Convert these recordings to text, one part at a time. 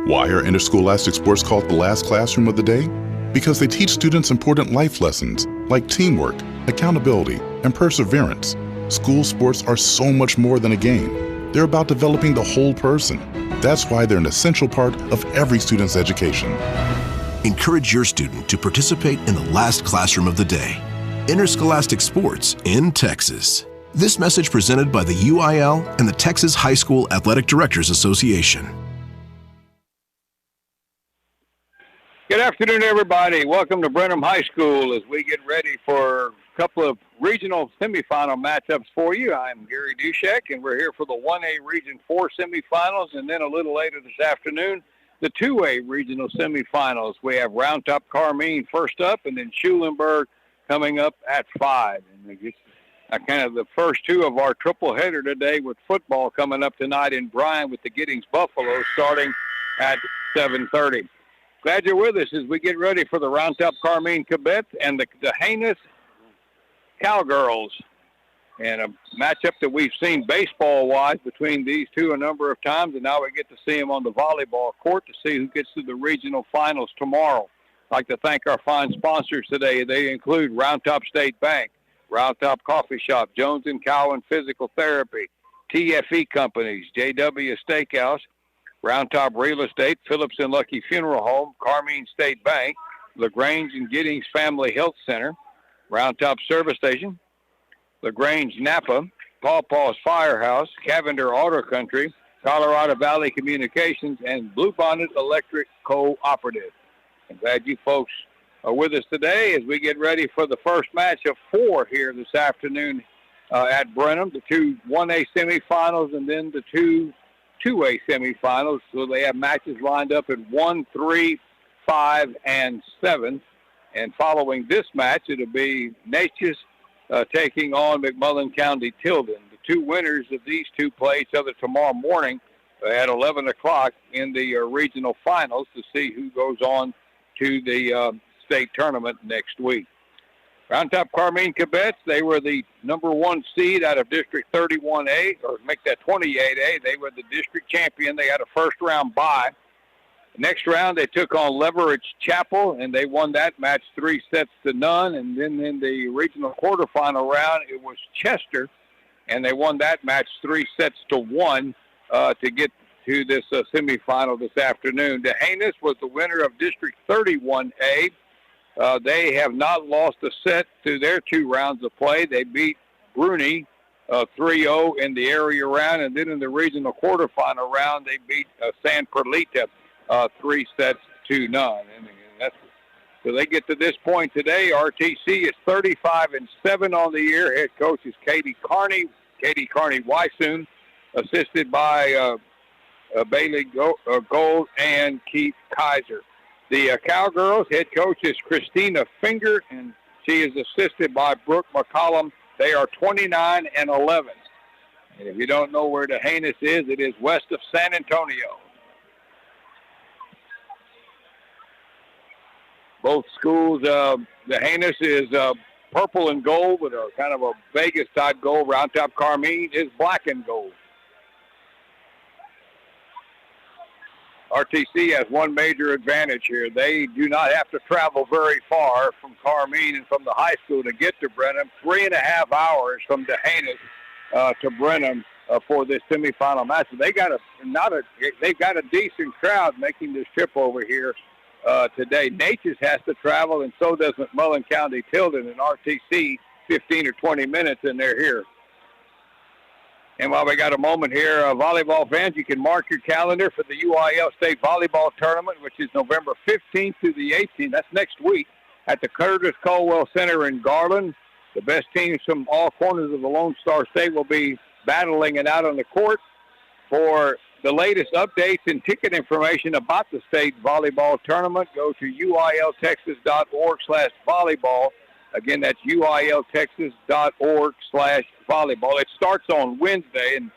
Why are interscholastic sports called the last classroom of the day? Because they teach students important life lessons like teamwork, accountability, and perseverance. School sports are so much more than a game. They're about developing the whole person. That's why they're an essential part of every student's education. Encourage your student to participate in the last classroom of the day. Interscholastic sports in Texas. This message presented by the UIL and the Texas High School Athletic Directors Association. Good afternoon, everybody. Welcome to Brenham High School as we get ready for a couple of regional semifinal matchups for you. I'm Gary Dushek, and we're here for the 1A Region 4 semifinals, and then a little later this afternoon, the 2A regional semifinals. We have Round Top Carmine first up, and then Schulenburg coming up at 5. And it's kind of the first two of our triple header today with football coming up tonight in Bryan with the Giddings Buffalo starting at 7:30. Glad you're with us as we get ready for the Round Top Carmine Cubettes and the heinous Cowgirls. And a matchup that we've seen baseball-wise between these two a number of times, and now we get to see them on the volleyball court to see who gets to the regional finals tomorrow. I'd like to thank our fine sponsors today. They include Round Top State Bank, Round Top Coffee Shop, Jones & Cowan Physical Therapy, TFE Companies, JW Steakhouse, Round Top Real Estate, Phillips and Lucky Funeral Home, Carmine State Bank, LaGrange and Giddings Family Health Center, Round Top Service Station, LaGrange Napa, Paw Paw's Firehouse, Cavender Auto Country, Colorado Valley Communications, and Bluebonnet Electric Cooperative. I'm glad you folks are with us today as we get ready for the first match of 4 here this afternoon at Brenham, the two 1A semifinals and then the two 2A semifinals. So they have matches lined up at 1, 3, 5, and 7. And following this match, it'll be Natchez taking on McMullen County Tilden. The two winners of these two play each other tomorrow morning at 11 o'clock in the regional finals to see who goes on to the state tournament next week. Round Top Carmine Cubettes, they were the number 1 seed out of District 31A, or make that 28A. They were the district champion. They had a first-round bye. Next round, they took on Leverage Chapel, and they won that match 3-0. And then in the regional quarterfinal round, it was Chester, and they won that match 3-1 to get to this semifinal this afternoon. D'Hanis was the winner of District 31A. They have not lost a set through their 2 rounds of play. They beat Bruni 3-0 in the area round, and then in the regional quarterfinal round, they beat San Perlita 3-0. And so they get to this point today. RTC is 35-7 on the year. Head coach is Katie Carney Weissoon, assisted by Bailey Gold and Keith Kaiser. The Cowgirls head coach is Christina Finger, and she is assisted by Brooke McCollum. They are 29-11. And if you don't know where D'Hanis is, it is west of San Antonio. Both schools, D'Hanis is purple and gold with a kind of a Vegas-type gold. Round Top Carmine is black and gold. RTC has one major advantage here. They do not have to travel very far from Carmine and from the high school to get to Brenham. 3.5 hours from D'Hanis to Brenham for this semifinal match. So they've got a decent crowd making this trip over here today. Natchez has to travel, and so does McMullen County Tilden, and RTC 15 or 20 minutes, and they're here. And while we got a moment here, volleyball fans, you can mark your calendar for the UIL State Volleyball Tournament, which is November 15th through the 18th. That's next week at the Curtis Caldwell Center in Garland. The best teams from all corners of the Lone Star State will be battling it out on the court. For the latest updates and ticket information about the state volleyball tournament, go to uiltexas.org/volleyball. Again, that's uiltexas.org/volleyball. It starts on Wednesday, and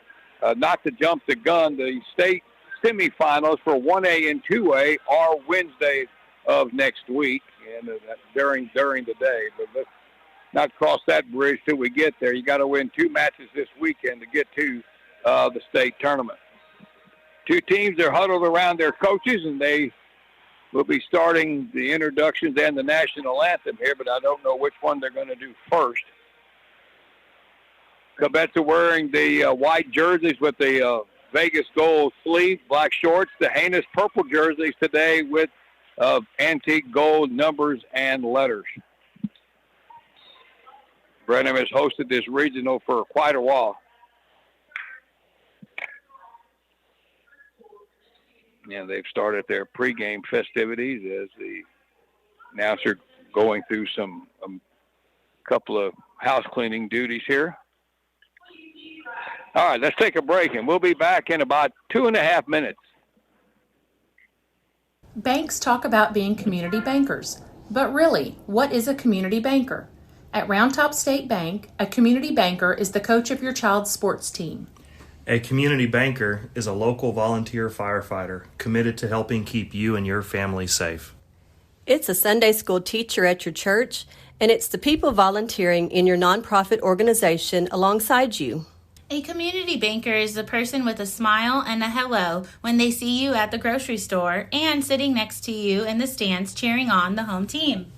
not to jump the gun, the state semifinals for 1A and 2A are Wednesday of next week, and during the day. But let's not cross that bridge till we get there. You got to win 2 matches this weekend to get to the state tournament. Two teams are huddled around their coaches, and they will be starting the introductions and the national anthem here, but I don't know which one they're going to do first. Cubettes are wearing the white jerseys with the Vegas gold sleeves, black shorts. The heinous purple jerseys today with antique gold numbers and letters. Brenham has hosted this regional for quite a while. And they've started their pregame festivities as the announcer going through some couple of house cleaning duties here. All right, let's take a break, and we'll be back in about 2.5 minutes. Banks talk about being community bankers, but really, what is a community banker? At Round Top State Bank, a community banker is the coach of your child's sports team. A community banker is a local volunteer firefighter committed to helping keep you and your family safe. It's a Sunday school teacher at your church, and it's the people volunteering in your nonprofit organization alongside you. A community banker is the person with a smile and a hello when they see you at the grocery store and sitting next to you in the stands cheering on the home team.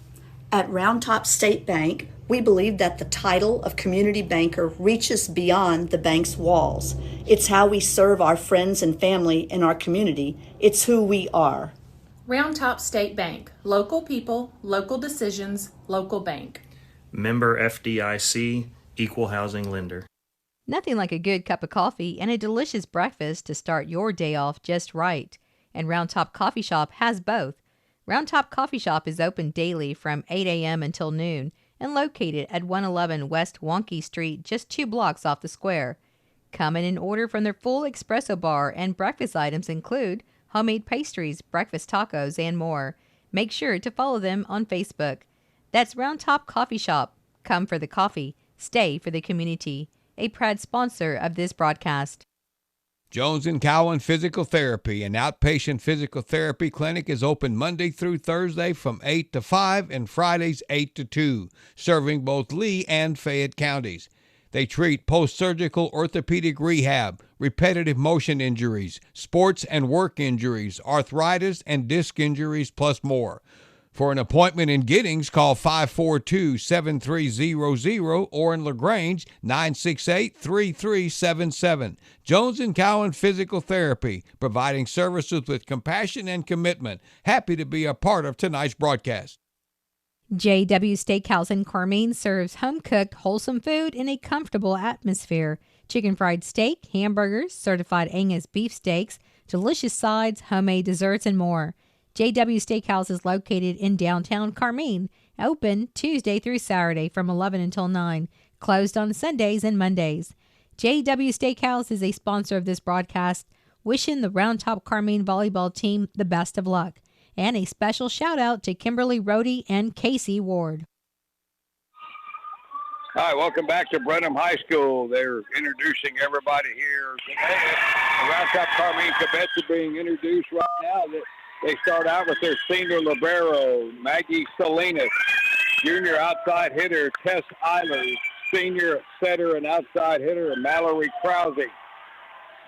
At Round Top State Bank, we believe that the title of community banker reaches beyond the bank's walls. It's how we serve our friends and family in our community. It's who we are. Round Top State Bank. Local people, local decisions, local bank. Member FDIC, Equal Housing Lender. Nothing like a good cup of coffee and a delicious breakfast to start your day off just right. And Round Top Coffee Shop has both. Round Top Coffee Shop is open daily from 8 a.m. until noon and located at 111 West Wonky Street, just 2 blocks off the square. Come in and order from their full espresso bar, and breakfast items include homemade pastries, breakfast tacos, and more. Make sure to follow them on Facebook. That's Round Top Coffee Shop. Come for the coffee, stay for the community. A proud sponsor of this broadcast. Jones & Cowan Physical Therapy, an outpatient physical therapy clinic, is open Monday through Thursday from 8 to 5 and Fridays 8 to 2, serving both Lee and Fayette counties. They treat post-surgical orthopedic rehab, repetitive motion injuries, sports and work injuries, arthritis and disc injuries, plus more. For an appointment in Giddings, call 542-7300 or in LaGrange, 968-3377. Jones & Cowan Physical Therapy, providing services with compassion and commitment. Happy to be a part of tonight's broadcast. JW Steakhouse in Carmine serves home-cooked, wholesome food in a comfortable atmosphere. Chicken fried steak, hamburgers, certified Angus beef steaks, delicious sides, homemade desserts, and more. JW Steakhouse is located in downtown Carmine, open Tuesday through Saturday from 11 until 9, closed on Sundays and Mondays. JW Steakhouse is a sponsor of this broadcast, wishing the Round Top Carmine volleyball team the best of luck. And a special shout out to Kimberly Rohde and Casey Ward. All right, welcome back to Brenham High School. They're introducing everybody here. The Round Top Carmine Cubettes are being introduced right now. They start out with their senior libero, Maggie Salinas, junior outside hitter, Tess Eilers, senior setter and outside hitter, Mallory Krause,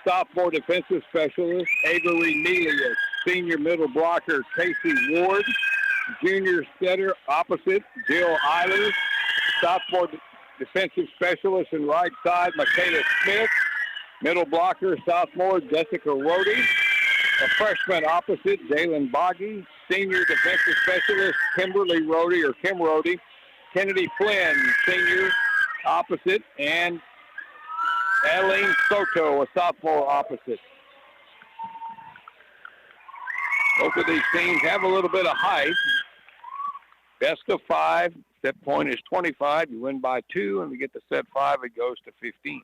sophomore defensive specialist, Avery Nelia, senior middle blocker, Casey Ward, junior setter opposite, Jill Eilers, sophomore defensive specialist and right side, Michaela Smith, middle blocker, sophomore, Jessica Rohde, a freshman opposite, Jalen Boggy, senior defensive specialist, Kimberly Rohde or Kim Rohde, Kennedy Flynn, senior opposite, and Aileen Soto, a sophomore opposite. Both of these teams have a little bit of height. Best of 5. Set point is 25. You win by 2, and we get to set 5. It goes to 15.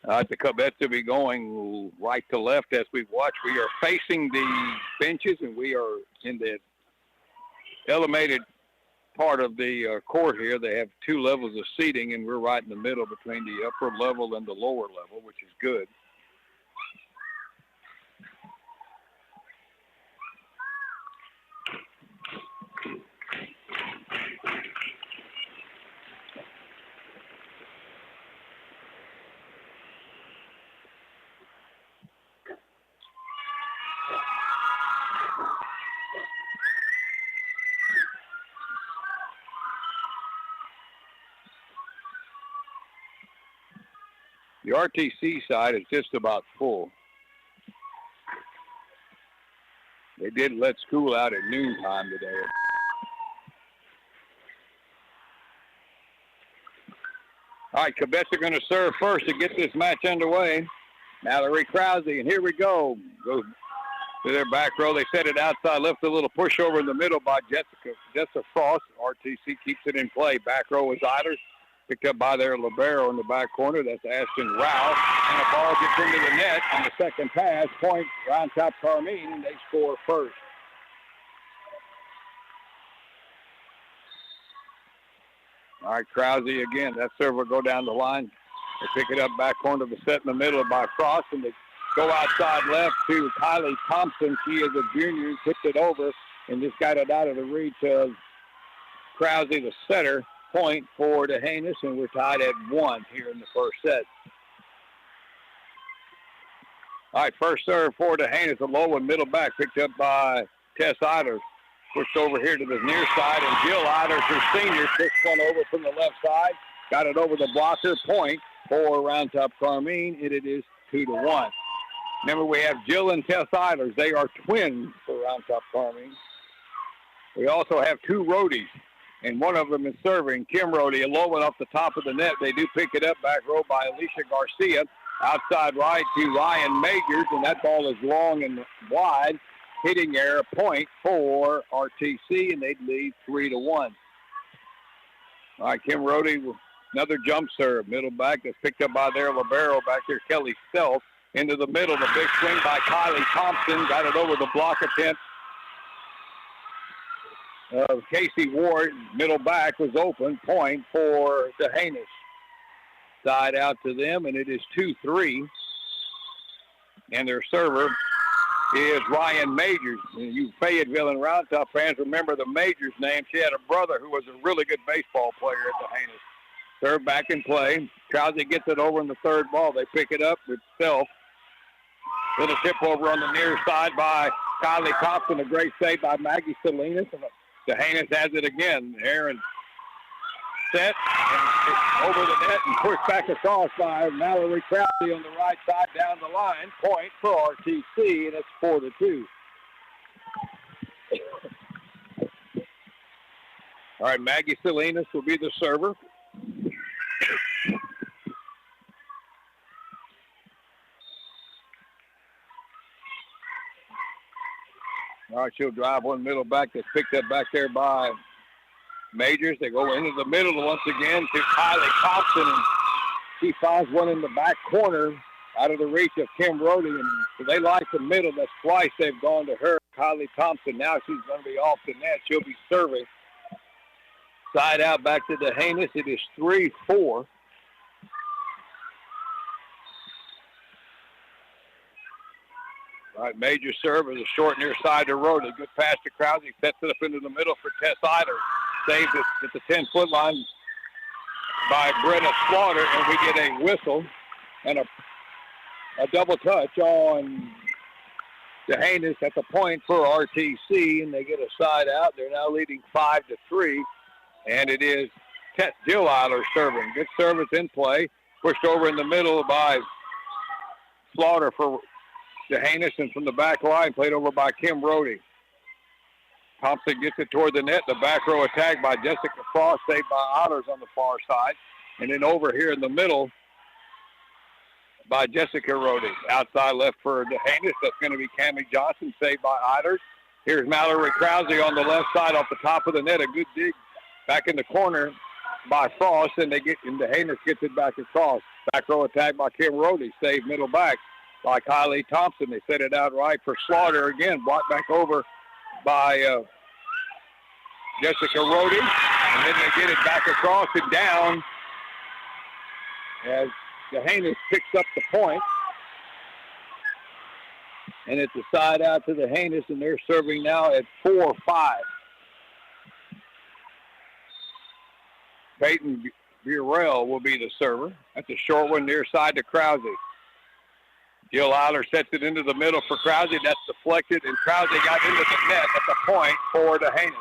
The Cubettes will be going right to left as we watch. We are facing the benches, and we are in the elevated part of the court here. They have 2 levels of seating, and we're right in the middle between the upper level and the lower level, which is good. The RTC side is just about full. They did let school out at noontime today. All right, Cubettes are going to serve first to get this match underway. Mallory Krause, and here we go. Goes to their back row. They set it outside, left a little pushover in the middle by Jessica Frost. RTC keeps it in play. Back row is Eilers. Picked up by their libero in the back corner. That's Ashton Rao. And the ball gets into the net on the second pass. Point Round Top Carmine, and they score first. All right, Krause again. That serve will go down the line. They pick it up back corner of the set in the middle by Frost, and they go outside left to Kylie Thompson. She is a junior. Tipped it over and just got it out of the reach of Krause, the setter. Point for DeHanis, and we're tied at 1 here in the first set. All right, first serve for DeHanis, a low and middle back, picked up by Tess Eilers. Pushed over here to the near side, and Jill Eilers, her senior, pushed one over from the left side. Got it over the blocker. Point for Round Top Carmine, and it is 2-1. Remember, we have Jill and Tess Eilers. They are twins for Round Top Carmine. We also have 2 roadies, and one of them is serving. Kim Rohde, a low one off the top of the net. They do pick it up, back row by Alicia Garcia. Outside right to Ryan Majors, and that ball is long and wide. Hitting error, point for RTC, and they'd lead 3-1. All right, Kim Rohde, another jump serve. Middle back that's picked up by their libero back there, Kelly Self. Into the middle, the big swing by Kylie Thompson. Got it over the block attempt of Casey Ward. Middle back was open. Point for DeHanis. Side out to them, and it is 2-3. And their server is Ryan Majors. And you Fayetteville and Round Top fans remember the Majors name. She had a brother who was a really good baseball player at DeHanis. Serve back in play. Krause gets it over in the third ball. They pick it up with Self. Little tip over on the near side by Kylie Thompson. A great save by Maggie Salinas. And DeHanis has it again. Aaron set and over the net and pushed back across by Mallory Krause on the right side down the line. Point for RTC, and it's 4-2. All right, Maggie Salinas will be the server. All right, she'll drive one middle back that's picked up back there by Majors. They go into the middle once again to Kylie Thompson, and she finds one in the back corner out of the reach of Kim Rohde, and so they like the middle. That's twice they've gone to her. Kylie Thompson, now she's going to be off the net. She'll be serving. Side out back to DeHanis. It is 3-4. All right, Major serve is a short near side to Rohde. Good pass to Krause. He sets it up into the middle for Tess Eilers. Saves it at the 10-foot line by Brenna Slaughter, and we get a whistle and a double touch on DeHanis at the point for RTC, and they get a side out. They're now leading 5-3, and it is Jill Eilers serving. Good service in play. Pushed over in the middle by Slaughter for DeHanis, and from the back line, played over by Kim Rohde. Thompson gets it toward the net. The back row attack by Jessica Frost, saved by Eilers on the far side. And then over here in the middle by Jessica Rohde. Outside left for DeHanis. That's going to be Cammie Johnson, saved by Eilers. Here's Mallory Krause on the left side off the top of the net. A good dig back in the corner by Frost, and DeHanis gets it back across. Back row attack by Kim Rody. Saved middle back by Kylie Thompson. They set it out right for Slaughter again. Blocked back over by Jessica Rody. And then they get it back across and down as DeHanis picks up the point. And it's a side out to DeHanis, and they're serving now at 4-5. Peyton Burrell will be the server. That's a short one near side to Krause. Jill Eiler sets it into the middle for Krause. That's deflected, and Krause got into the net at the point for DeHanis.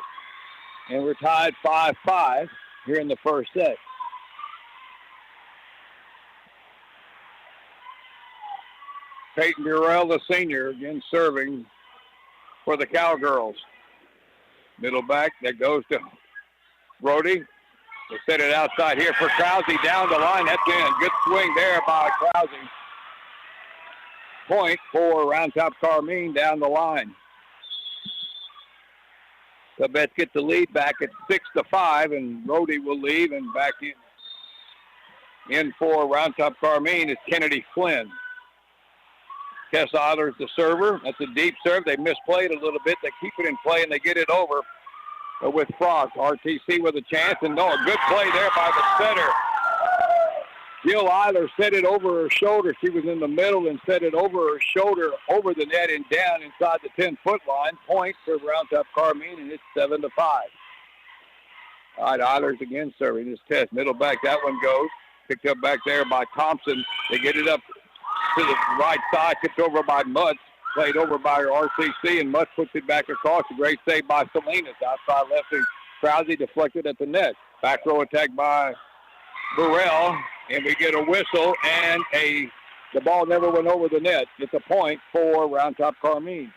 And we're tied 5-5 here in the first set. Peyton Burrell, the senior, again serving for the Cowgirls. Middle back, that goes to Brody. They set it outside here for Krause. Down the line, that's in. Good swing there by Krause. Point for Round Top Carmine down the line. The Cubettes get the lead back at 6-5, and Brody will leave, and back in for Round Top Carmine is Kennedy Flynn. Tess Eiler's the server. That's a deep serve. They misplayed a little bit. They keep it in play, and they get it over with Frost. RTC with a chance, and no, a good play there by the setter. Jill Eiler set it over her shoulder. She was in the middle and set it over her shoulder, over the net and down inside the 10-foot line. Point for Round Top Carmine, and it's 7-5. All right, Eiler's again serving this test. Middle back, that one goes. Picked up back there by Thompson. They get it up to the right side, tipped over by Mutz, played over by RCC, and Mutz puts it back across. A great save by Salinas. Outside lefty Krause deflected at the net. Back row attack by Burrell, and we get a whistle, and the ball never went over the net. It's a point for Round Top Carmine.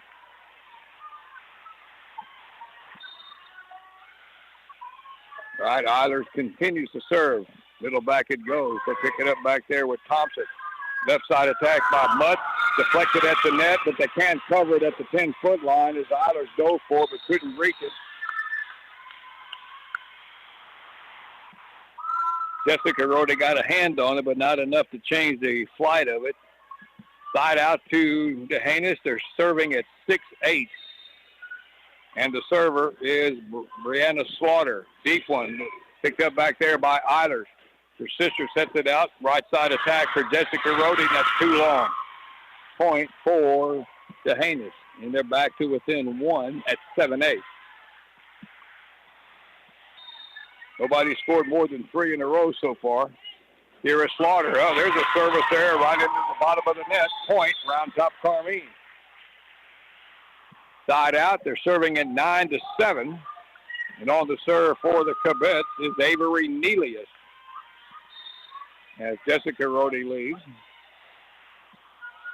All right, Eilers continues to serve. Middle back it goes. They pick it up back there with Thompson. Left side attack by Mutz. Deflected at the net, but they can't cover it at the 10-foot line as Eilers dove for it, but couldn't reach it. Jessica Rode got a hand on it, but not enough to change the flight of it. Side out to DeHanis. They're serving at 6-8. And the server is Brianna Slaughter. Deep one. Picked up back there by Eilers. Her sister sets it out. Right side attack for Jessica Rode. That's too long. Point for DeHanis. And they're back to within one at 7-8. Nobody scored more than 3 in a row so far. Here is Slaughter. Oh, there's a service there right into the bottom of the net. Point, Round Top Carmine. Side out. They're serving at 9-7. And on the serve for the Cubettes is Avery Nelius. As Jessica Rode leaves.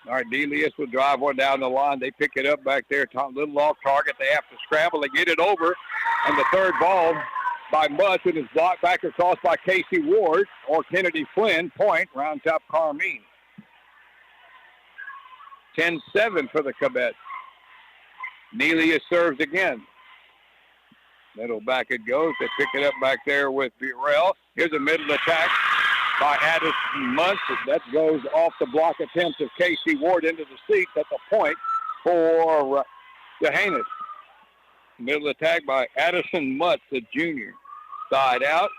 All right, Nelius will drive one down the line. They pick it up back there. Little off target. They have to scramble. They get it over. And the third ball by Mutz, and is blocked back across by Casey Ward or Kennedy Flynn. Point, Round Top Carmine. 10-7 for the Cubettes. Nelius serves again. Middle back it goes. They pick it up back there with Burrell. Here's a middle attack by Addison Mutz. That goes off the block attempt of Casey Ward into the seats. That's a point for DeHanis. Middle attack by Addison Mutz, the junior. Side out.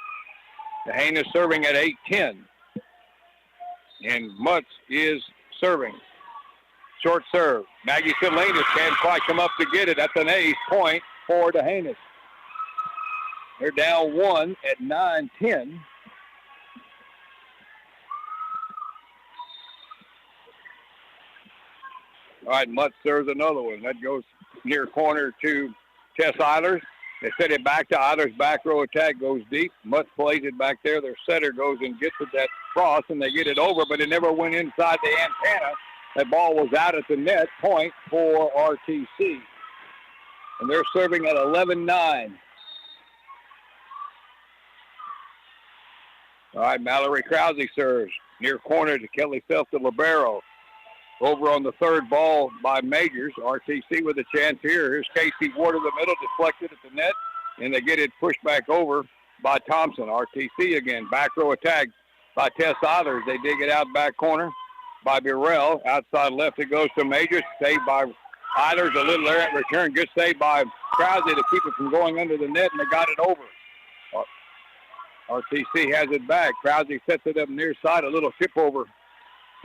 DeHanis serving at 8-10. And Mutz is serving. Short serve. Maggie Salinas can't quite come up to get it. That's an ace. Point for DeHanis. They're down one at 9-10. All right, Mutz serves another one. That goes near corner to Tess Eilers. They set it back to Eilers' back row attack, goes deep. Mutz plays it back there. Their setter goes and gets it that cross, and they get it over, but it never went inside the antenna. That ball was out at the net. Point for RTC. And they're serving at 11-9. All right, Mallory Krause serves. Near corner to Kelly Self to Libero. Over on the third ball by Majors. RTC with a chance here. Here's Casey Ward in the middle, deflected at the net, and they get it pushed back over by Thompson. RTC again, back row attack. by Tess Eilers. They dig it out back corner by Burrell. Outside left it goes to Majors. Saved by Eilers. A little errant return. Good save by Krause to keep it from going under the net, and they got it over. RTC has it back. Krause sets it up near side. A little tip over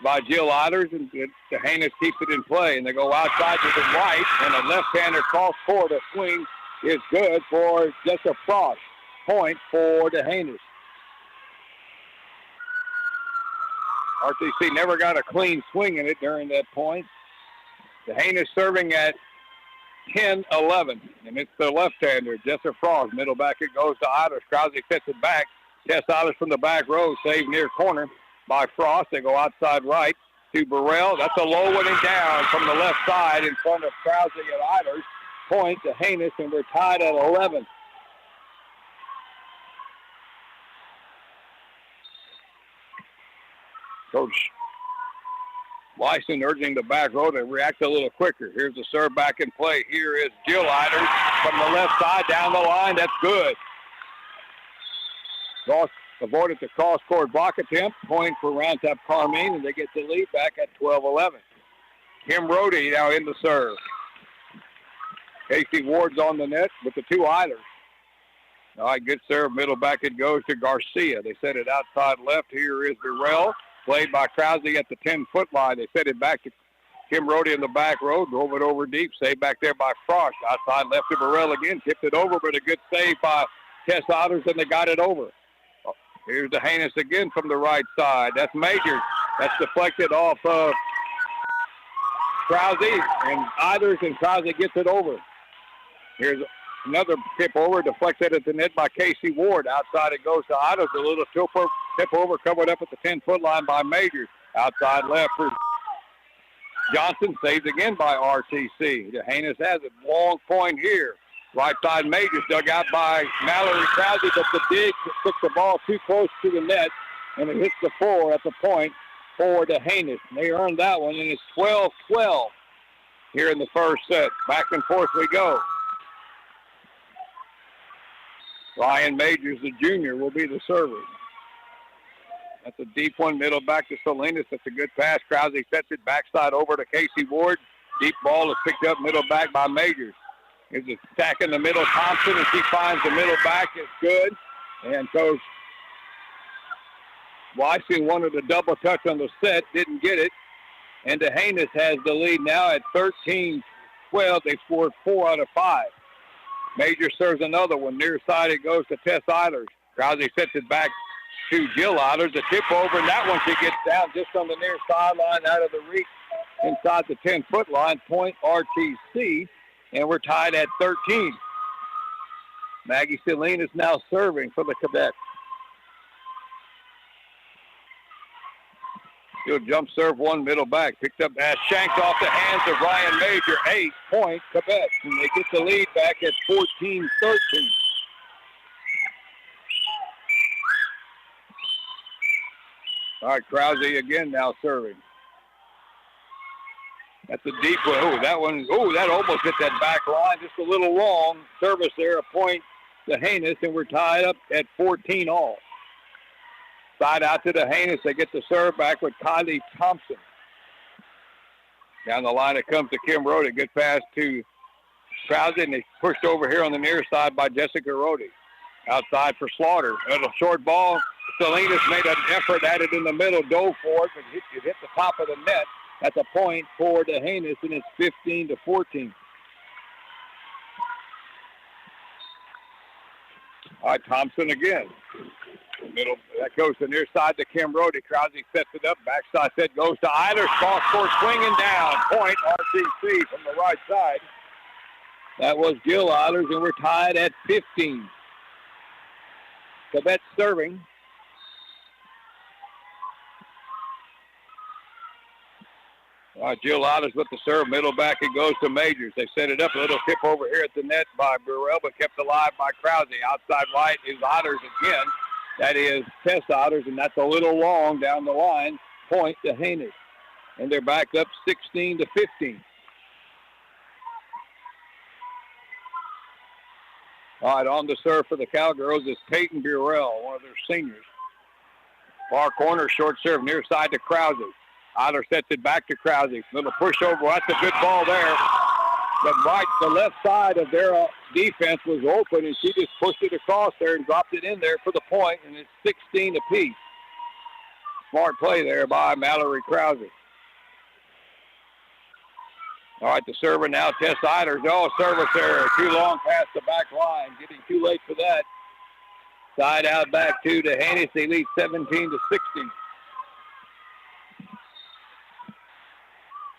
by Jill Eilers, and DeHanis keeps it in play. And they go outside to the right, and a left-hander cross court. A swing is good for Jessica Frost. Point for DeHanis. RTC never got a clean swing in it during that point. DeHanis serving at 10-11, and it's the left-hander, Jessica Frost. Middle back it goes to Eilers. Krause sets it back. Tess Eilers from the back row, saved near corner by Frost. They go outside right to Burrell. That's a low one and down from the left side in front of Krause and Eilers. Point to Haynes, and we're tied at 11. Coach Lyson urging the back row to react a little quicker. Here's the serve back in play. Here is Jill Eilers from the left side down the line. That's good. Avoided the cross-court block attempt. Point for Round Top Carmine, and they get the lead back at 12-11. Kim Rohde now in the serve. Casey Ward's on the net with the two Eilers. All right, good serve. Middle back it goes to Garcia. They set it outside left. Here is Burrell. Played by Krause at the 10-foot line. They set it back to Kim Rohde in the back row. Drove it over deep. Saved back there by Frost. Outside left to Burrell again. Tipped it over, but a good save by Tess Otters, and they got it over. Here's DeHanis again from the right side. That's Majors. That's deflected off of Krause and Eilers, and Krause gets it over. Here's another tip over, deflected at the net by Casey Ward. Outside it goes to Eilers. A little tip over, covered up at the 10-foot line by Majors. Outside left for Johnson. Saved again by RTC. DeHanis has it. Long point here. Right side Majors dug out by Mallory Krause, but the dig took the ball too close to the net, and it hits the floor at the point for DeHanis. They earned that one, and it's 12-12 here in the first set. Back and forth we go. Ryan Majors, the junior, will be the server. That's a deep one, middle back to Salinas. That's a good pass. Krause sets it backside over to Casey Ward. Deep ball is picked up middle back by Majors. Here's a stack in the middle. Thompson, and she finds the middle back. It's good. And Coach Wyson wanted a double touch on the set, didn't get it. And DeHanis has the lead now at 13-12. They scored 4 out of 5. Major serves another one. Near side it goes to Tess Eilers. Krause sets it back to Jill Eilers. A tip over, and that one she gets down just on the near sideline out of the reach inside the 10-foot line. Point RTC, and we're tied at 13. Maggie Celine is now serving for the Cubettes. Good jump serve, one middle back. Picked up, shanked off the hands of Ryan Major. 8-point Cubettes, and they get the lead back at 14-13. All right, Krause again now serving. That's a deep one. That almost hit that back line. Just a little long. Service there, a point to Haynes, and we're tied up at 14 all. Side out to DeHanis. They get the serve back with Kylie Thompson. Down the line it comes to Kim Rohde. Good pass to Krause, and they pushed over here on the near side by Jessica Rohde. Outside for Slaughter. A short ball. Salinas made an effort at it in the middle, dove for it, but it hit the top of the net. That's a point for DeHanis, and it's 15-14. All right, Thompson again. Middle, that goes to near side to Kim Rohde. Krause sets it up. Backside set goes to Eilers. Cross court swinging down. Point RTC from the right side. That was Jill Eilers, and we're tied at 15. Cubettes serving. All right, Jill Eilers with the serve. Middle back, it goes to Majors. They set it up. A little tip over here at the net by Burrell, but kept alive by Krause. Outside right is Eilers again. That is Tess Eilers, and that's a little long down the line. Point to Haynes. And they're back up 16-15. All right, on the serve for the Cowgirls is Peyton Burrell, one of their seniors. Far corner, short serve, near side to Krause. Eiler sets it back to Krause. Little pushover. That's a good ball there. But the left side of their defense was open, and she just pushed it across there and dropped it in there for the point, and it's 16 apiece. Smart play there by Mallory Krause. All right, the server now, Tess Eilers. Oh, service there. Too long past the back line. Getting too late for that. Side out back to Haynes. They lead 17-16.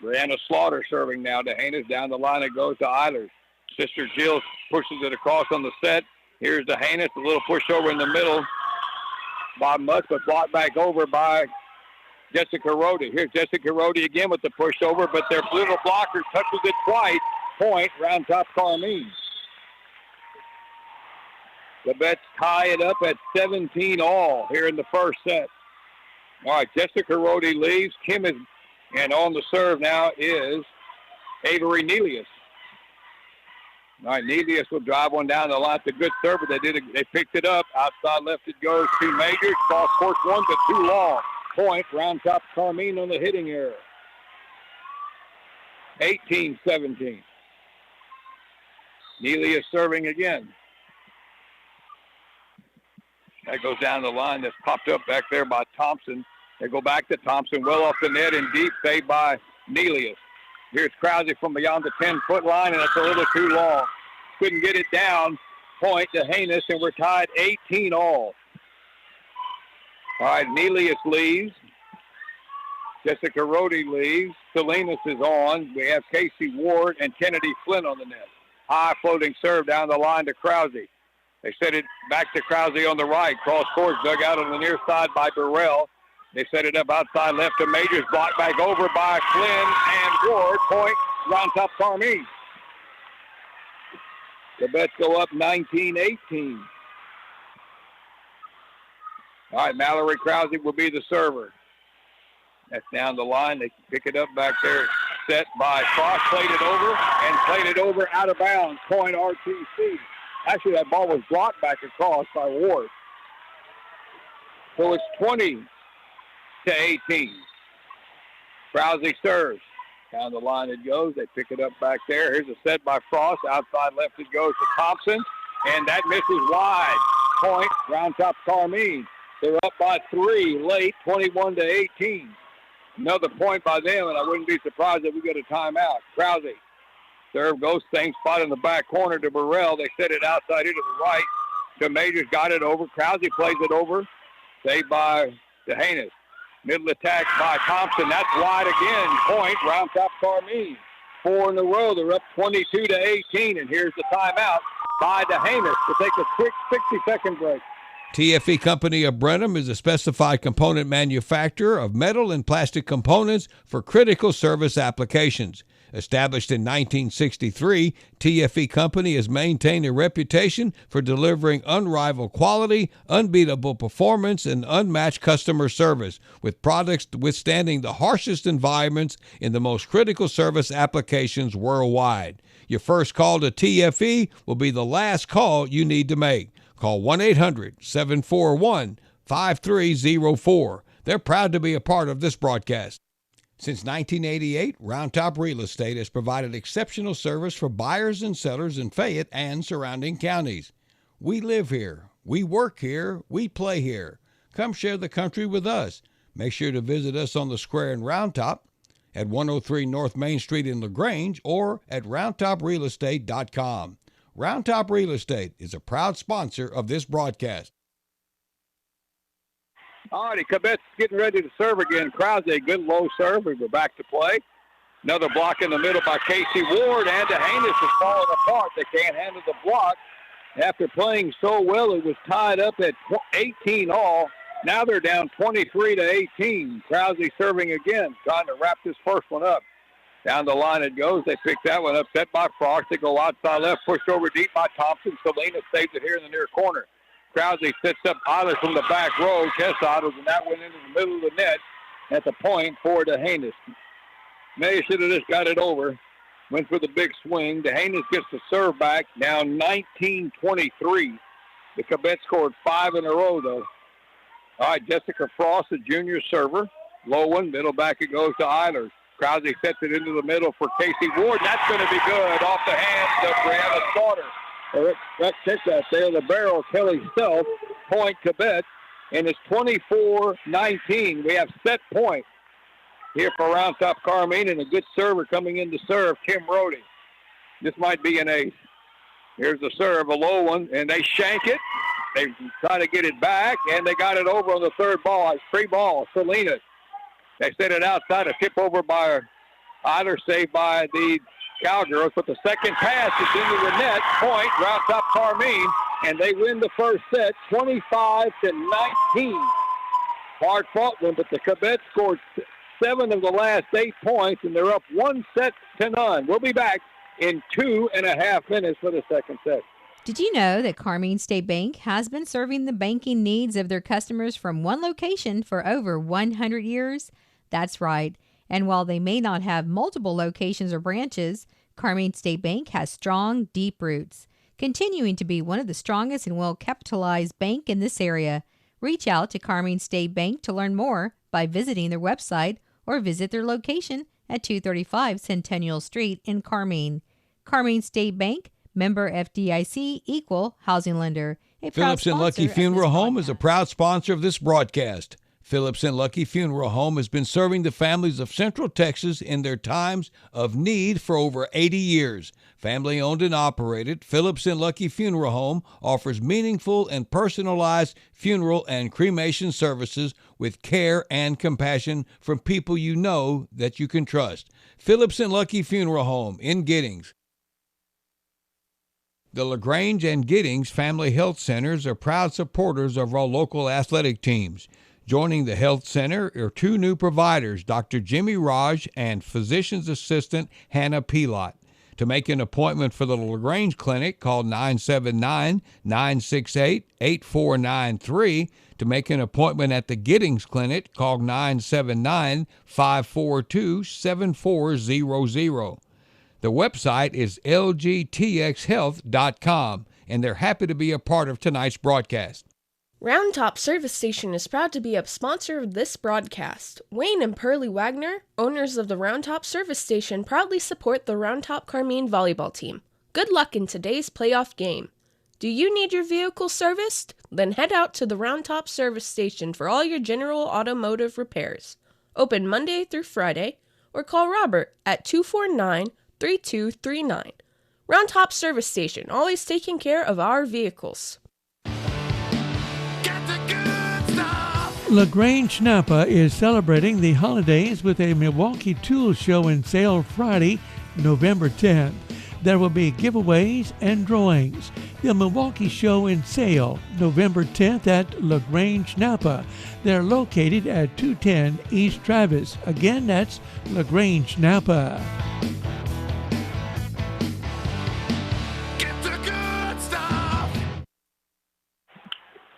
Brianna Slaughter serving now. Haynes down the line. It goes to Eilers. Sister Jill pushes it across on the set. Here's Haynes. A little pushover in the middle by Musk, but blocked back over by Jessica Rhodey. Here's Jessica Rhodey again with the pushover, but their little blocker touches it twice. Point, Round Top Carmine. The Bets tie it up at 17 all here in the first set. All right, Jessica Rhodey leaves. Kim is, and on the serve now is Avery Nelius. All right, Nelius will drive one down the line. It's a good serve, but they picked it up. Outside left it goes to Majors. Cross court one, but too long. Point, Round Top Carmine on the hitting error. 18-17. Nelius serving again. That goes down the line. That's popped up back there by Thompson. They go back to Thompson, well off the net and deep, saved by Nelius. Here's Krause from beyond the 10-foot line, and it's a little too long. Couldn't get it down. Point to Haynes, and we're tied 18 all. All right, Nelius leaves. Jessica Rhodey leaves. Salinas is on. We have Casey Ward and Kennedy Flynn on the net. High floating serve down the line to Krause. They set it back to Krause on the right. Cross court dug out on the near side by Burrell. They set it up outside left to Majors. Blocked back over by Flynn and Ward. Point, Round Top Carmine. The Bets go up 19-18. All right, Mallory Krause will be the server. That's down the line. They pick it up back there. Set by Frost. Played it over out of bounds. Point RTC. Actually, that ball was blocked back across by Ward. So it's 20-18. Krause serves. Down the line it goes. They pick it up back there. Here's a set by Frost. Outside left it goes to Thompson. And that misses wide. Point, Round Top Carmine. They're up by 3 late, 21-18. Another point by them, and I wouldn't be surprised if we get a timeout. Krause. Serve goes, same spot in the back corner to Burrell. They set it outside into the right. The Majors got it over. Krause plays it over. Saved by Haynes. Middle attack by Thompson. That's wide again. Point, Round Top Carmine. 4 in a row. They're up 22-18, and here's the timeout by Haynes to take a quick 60-second break. TFE Company of Brenham is a specified component manufacturer of metal and plastic components for critical service applications. Established in 1963, TFE Company has maintained a reputation for delivering unrivaled quality, unbeatable performance, and unmatched customer service, with products withstanding the harshest environments in the most critical service applications worldwide. Your first call to TFE will be the last call you need to make. Call 1-800-741-5304. They're proud to be a part of this broadcast. Since 1988, Round Top Real Estate has provided exceptional service for buyers and sellers in Fayette and surrounding counties. We live here, we work here, we play here. Come share the country with us. Make sure to visit us on the square in Round Top, at 103 North Main Street in LaGrange, or at roundtoprealestate.com. Round Top Real Estate is a proud sponsor of this broadcast. All righty, Cubettes getting ready to serve again. Krause, a good low serve. We're back to play. Another block in the middle by Casey Ward, and Haynes is falling apart. They can't handle the block. After playing so well, it was tied up at 18 all. Now they're down 23-18. Krause serving again, trying to wrap this first one up. Down the line it goes. They pick that one up. Set by Frost. They go outside left. Pushed over deep by Thompson. Salinas saves it here in the near corner. Krause sets up Eilers from the back row. Tess Eilers, and that went into the middle of the net at the point for Haynes. May should have just got it over. Went for the big swing. Haynes gets the serve back. Now 19-23. The Cubettes scored 5 in a row, though. All right, Jessica Frost, the junior server. Low one, middle back it goes to Eilers. Krause sets it into the middle for Casey Ward. That's going to be good off the hands of Brianna Slaughter. That kick out there, the barrel, Kelly Self, point Cubettes, and it's 24-19. We have set point here for Round Top Carmine, and a good server coming in to serve, Kim Rohde. This might be an ace. Here's the serve, a low one, and they shank it. They try to get it back, and they got it over on the third ball. Free ball, Salinas. They set it outside, a tip over by Eiler, saved by the Cowgirls, but the second pass is into the net. Point, Round Top Carmine, and they win the first set, 25-19. Hard fought one, but the Cubettes scored 7 of the last 8 points, and they're up 1-0. We'll be back in 2.5 minutes for the second set. Did you know that Carmine State Bank has been serving the banking needs of their customers from one location for over 100 years? That's right. And while they may not have multiple locations or branches, Carmine State Bank has strong, deep roots, continuing to be one of the strongest and well-capitalized bank in this area. Reach out to Carmine State Bank to learn more by visiting their website or visit their location at 235 Centennial Street in Carmine. Carmine State Bank, member FDIC, equal housing lender. Phillips and Lucky Funeral Home is a proud sponsor of this broadcast. Phillips and Lucky Funeral Home has been serving the families of Central Texas in their times of need for over 80 years. Family owned and operated, Phillips and Lucky Funeral Home offers meaningful and personalized funeral and cremation services with care and compassion from people you know that you can trust. Phillips and Lucky Funeral Home in Giddings. The LaGrange and Giddings Family Health Centers are proud supporters of our local athletic teams. Joining the health center are 2 new providers, Dr. Jimmy Raj and physician's assistant Hannah Pilot. To make an appointment for the LaGrange Clinic, call 979-968-8493. To make an appointment at the Giddings Clinic, call 979-542-7400. The website is lgtxhealth.com, and they're happy to be a part of tonight's broadcast. Round Top Service Station is proud to be a sponsor of this broadcast. Wayne and Pearlie Wagner, owners of the Round Top Service Station, proudly support the Round Top Carmine volleyball team. Good luck in today's playoff game. Do you need your vehicle serviced? Then head out to the Round Top Service Station for all your general automotive repairs. Open Monday through Friday, or call Robert at 249-3239. Round Top Service Station, always taking care of our vehicles. LaGrange Napa is celebrating the holidays with a Milwaukee Tool Show and Sale Friday, November 10th. There will be giveaways and drawings. The Milwaukee Show and Sale, November 10th at LaGrange Napa. They're located at 210 East Travis. Again, that's LaGrange Napa.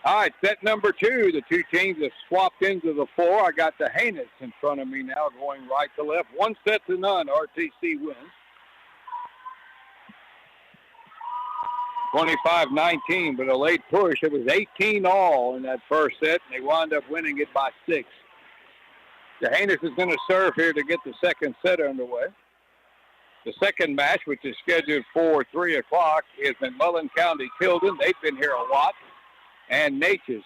All right, set number 2. The 2 teams have swapped into the floor. I got the Haynes in front of me now going right to left. 1-0. RTC wins. 25-19, but a late push. It was 18-all in that first set, and they wound up winning it by 6. The Haynes is going to serve here to get the second set underway. The second match, which is scheduled for 3 o'clock, is McMullen County Tilden. They've been here a lot. And Natchez.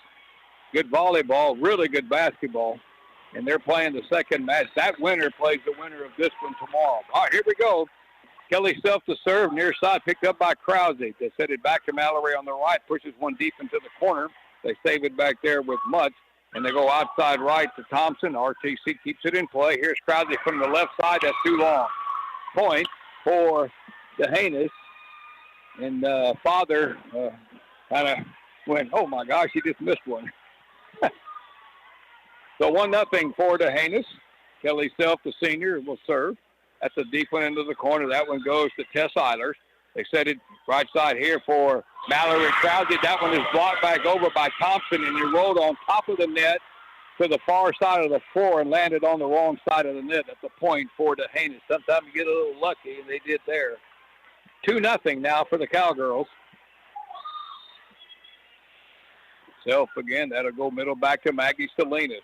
Good volleyball, really good basketball. And they're playing the second match. That winner plays the winner of this one tomorrow. All right, here we go. Kelly Self to serve, near side, picked up by Krause. They set it back to Mallory on the right, pushes one deep into the corner. They save it back there with Mutz, and they go outside right to Thompson. RTC keeps it in play. Here's Krause from the left side. That's too long. Point for the Haynes. And Father kind of went, oh, my gosh, he just missed one. So 1-0 for the Haynes. Kelly Self, the senior, will serve. That's a deep one into the corner. That one goes to Tess Eilers. They set it right side here for Mallory and Krause. That one is blocked back over by Thompson, and he rolled on top of the net to the far side of the floor and landed on the wrong side of the net at the point for the Haynes. Sometimes you get a little lucky, and they did there. 2-0 now for the Cowgirls. Self again. That'll go middle back to Maggie Salinas.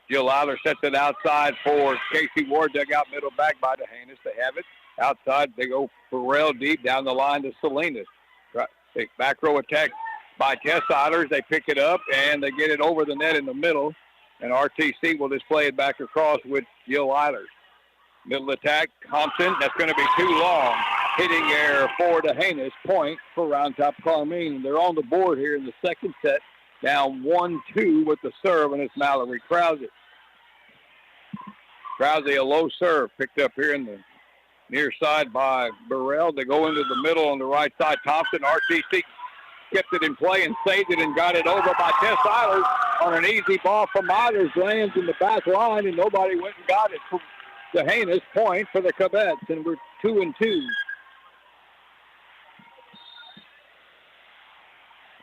Jill Eiler sets it outside for Casey Ward. Dug out middle back by DeHanis. They have it. Outside, they go Burrell deep down the line to Salinas. Back row attack by Tess Eilers. They pick it up, and they get it over the net in the middle. And RTC will just play it back across with Jill Eilers. Middle attack, Thompson. That's going to be too long. Hitting error for DeHanis. Point for Round Top Carmine. And they're on the board here in the second set. Down 1-2 with the serve, and it's Mallory Krause. Krause, a low serve, picked up here in the near side by Burrell. They go into the middle on the right side. Thompson, RTC kept it in play and saved it and got it over by Tess Eilers on an easy ball from Eilers. Lands in the back line, and nobody went and got it. For DeHanis, point for the Cubettes, and we're 2-2.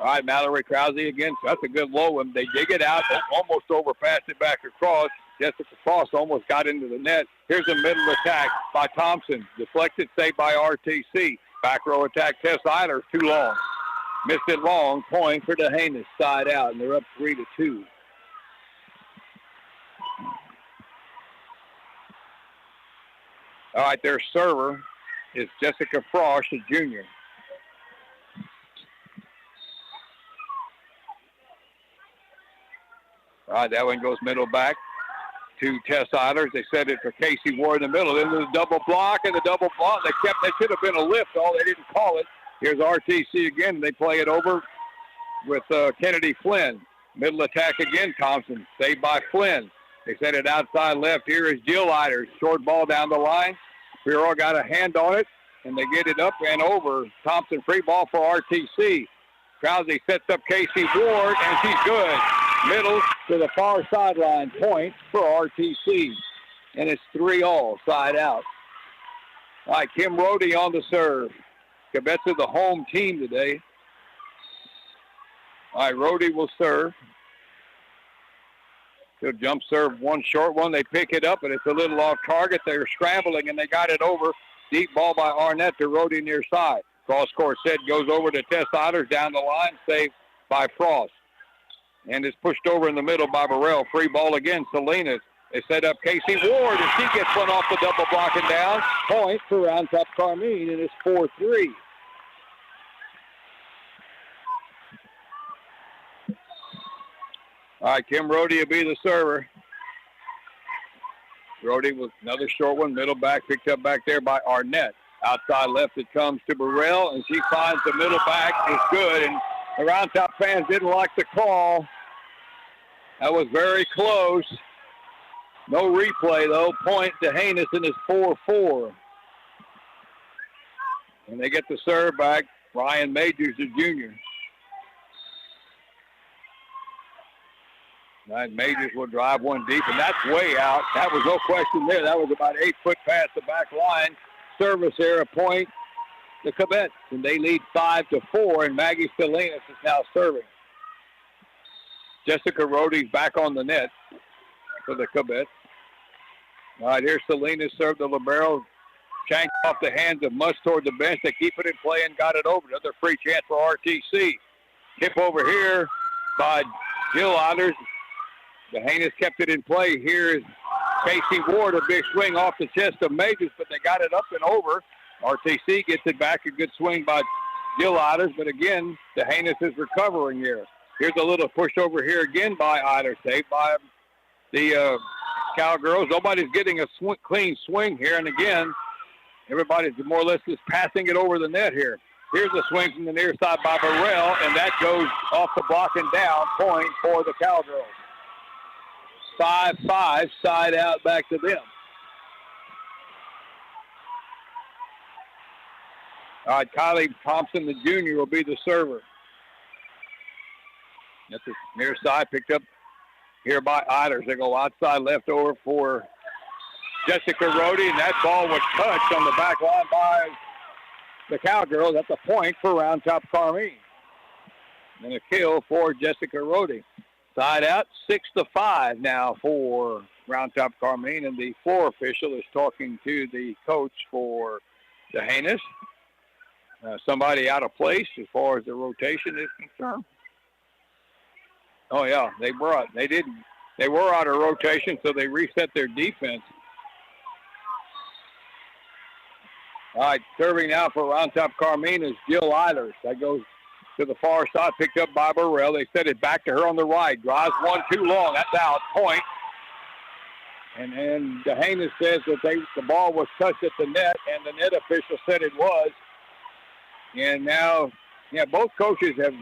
All right, Mallory Krause again. That's a good low one. They dig it out. They almost overpassed it back across. Jessica Frost almost got into the net. Here's a middle attack by Thompson. Deflected, saved by RTC. Back row attack, Tess Eilers, too long. Missed it long. Point for DeHanis, side out, and they're up 3-2. All right, their server is Jessica Frost, a junior. All right, that one goes middle back to Tess Eilers. They set it for Casey Ward in the middle. Then there's a double block, and the double block. That should have been a lift. They didn't call it. Here's RTC again. They play it over with Kennedy Flynn. Middle attack again, Thompson. Saved by Flynn. They set it outside left. Here is Jill Eilers. Short ball down the line. Bureau got a hand on it, and they get it up and over. Thompson, free ball for RTC. Krause sets up Casey Ward, and she's good. Middle to the far sideline. Point for RTC. And it's 3-all, side out. All right, Kim Rohde on the serve. Cubettes are the home team today. All right, Rohde will serve. He'll jump serve one short one. They pick it up, and it's a little off target. They're scrambling, and they got it over. Deep ball by Arnett to Rohde near side. Cross court set goes over to Tess Eilers down the line, saved by Frost. And it's pushed over in the middle by Burrell. Free ball again, Salinas. They set up Casey Ward, and she gets one off the double block and down. Point for Round Top Carmine, and it's 4-3. All right, Kim Rohde will be the server. Rohde with another short one, middle back, picked up back there by Arnett. Outside left it comes to Burrell, and she finds the middle back. It's good, and the Round Top fans didn't like the call. That was very close. No replay, though. Point to DeHanis, and it's 4-4. And they get the serve back. Ryan Majors, the junior. Ryan Majors will drive one deep, and that's way out. That was no question there. That was about 8 foot past the back line. Service there, a point. The Cubettes, and they lead 5-4, and Maggie Salinas is now serving. Jessica Rohde's back on the net for the Cubettes. All right, here's Salinas served the libero. Shanked off the hands of Musk toward the bench. They keep it in play and got it over. Another free chance for RTC. Tip over here by Jill Eilers. DeHanis kept it in play. Here's Casey Ward, a big swing off the chest of Majors, but they got it up and over. RTC gets it back. A good swing by Jill Eilers, but again, DeHanis is recovering here. Here's a little push over here again by Eilers, saved by the Cowgirls. Nobody's getting a clean swing here, and again, everybody's more or less just passing it over the net here. Here's a swing from the near side by Burrell, and that goes off the block and down. Point for the Cowgirls. 5-5, side out back to them. All right, Kylie Thompson, the junior, will be the server. That's the near side, picked up here by Eilers. They go outside left over for Jessica Rohde, and that ball was touched on the back line by the Cowgirls at the point for Round Top Carmine. And a kill for Jessica Rohde. Side out, 6-5 now for Round Top Carmine, and the floor official is talking to the coach for DeHanis. Somebody out of place as far as the rotation is concerned. Oh, yeah, they were out of rotation, so they reset their defense. All right, serving now for Round Top Carmine is Jill Eilers. That goes to the far side, picked up by Burrell. They set it back to her on the right. Drives one too long. That's out. Point. And DeHanis says that the ball was touched at the net, and the net official said it was. And now, both coaches have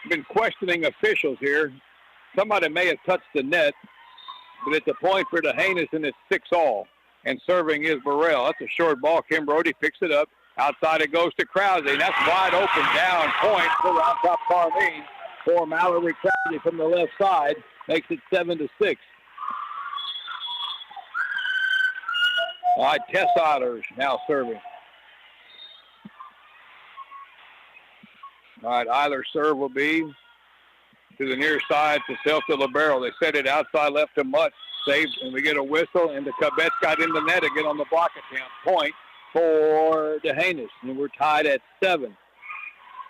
been questioning officials here. Somebody may have touched the net, but it's a point for DeHanis, and it's 6-all. And serving is Burrell. That's a short ball. Kim Brody picks it up. Outside it goes to Krause. That's wide open down. Point for Round Top Carmine for Mallory Krause from the left side. Makes it 7-6. All right, Tess Eilers now serving. All right, Eilers' serve will be to the near side to Celta Libero. They set it outside left to Mutt. Saved, and we get a whistle, and the Cubettes got in the net again on the block attempt. Point for DeHanis, and we're tied at 7.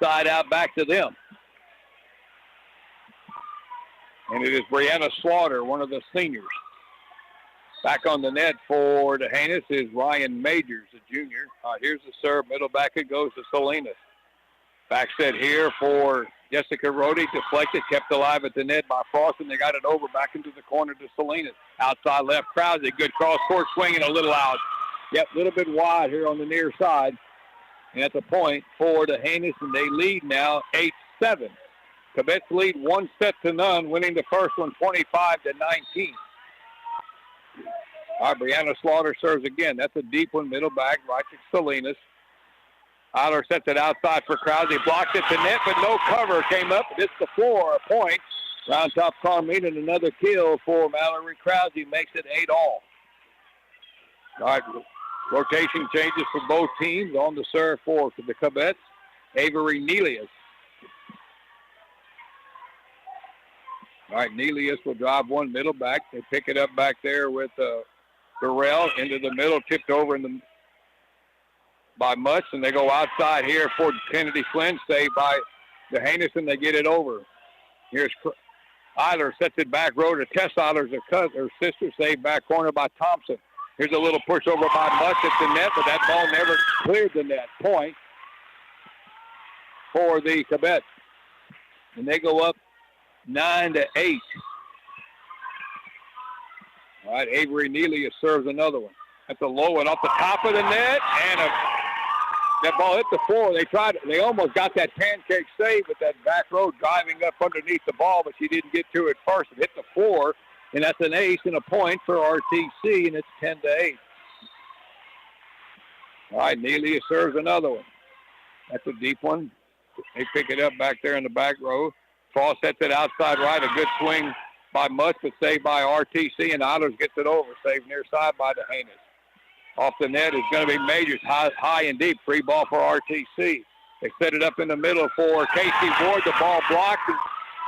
Side out back to them. And it is Brianna Slaughter, one of the seniors. Back on the net for DeHanis is Ryan Majors, a junior. Here's the serve. Middle back it goes to Salinas. Back set here for Jessica Rody. Deflected, kept alive at the net by Frost, and they got it over back into the corner to Salinas. Outside left, Krause. Good cross-court swing and a little out. Yep, a little bit wide here on the near side. And at the point for DeHanis, and they lead now 8-7. Cubettes lead 1-0, winning the first one 25-19. All right, Brianna Slaughter serves again. That's a deep one, middle back, right to Salinas. Eiler sets it outside for Krause. He blocked it to net, but no cover. Came up, hits the floor, a point. Round Top Carmine, and another kill for Mallory Krause. He makes it 8-all. All right, rotation changes for both teams. On the serve for the Cubettes, Avery Nelius. All right, Nelius will drive one middle back. They pick it up back there with Burrell into the middle, tipped over by Mutz, and they go outside here for Kennedy Flynn, saved by DeHanis, and they get it over. Here's Eiler, sets it back row to Tess Eiler's her sister, saved back corner by Thompson. Here's a little push over by Mutz at the net, but that ball never cleared the net. Point for the Cubettes. And they go up 9-8. All right, Avery Nelius serves another one. That's a low one off the top of the net, and that ball hit the floor. They almost got that pancake save with that back row driving up underneath the ball, but she didn't get to it first. It hit the floor, and that's an ace and a point for RTC, and it's 10-8. All right, Nelius serves another one. That's a deep one. They pick it up back there in the back row. Frost sets it outside right. A good swing by Mutz, but saved by RTC, and Eilers gets it over. Saved near side by DeHanis. Off the net is going to be Majors, high and deep. Free ball for RTC. They set it up in the middle for Casey Ward. The ball blocked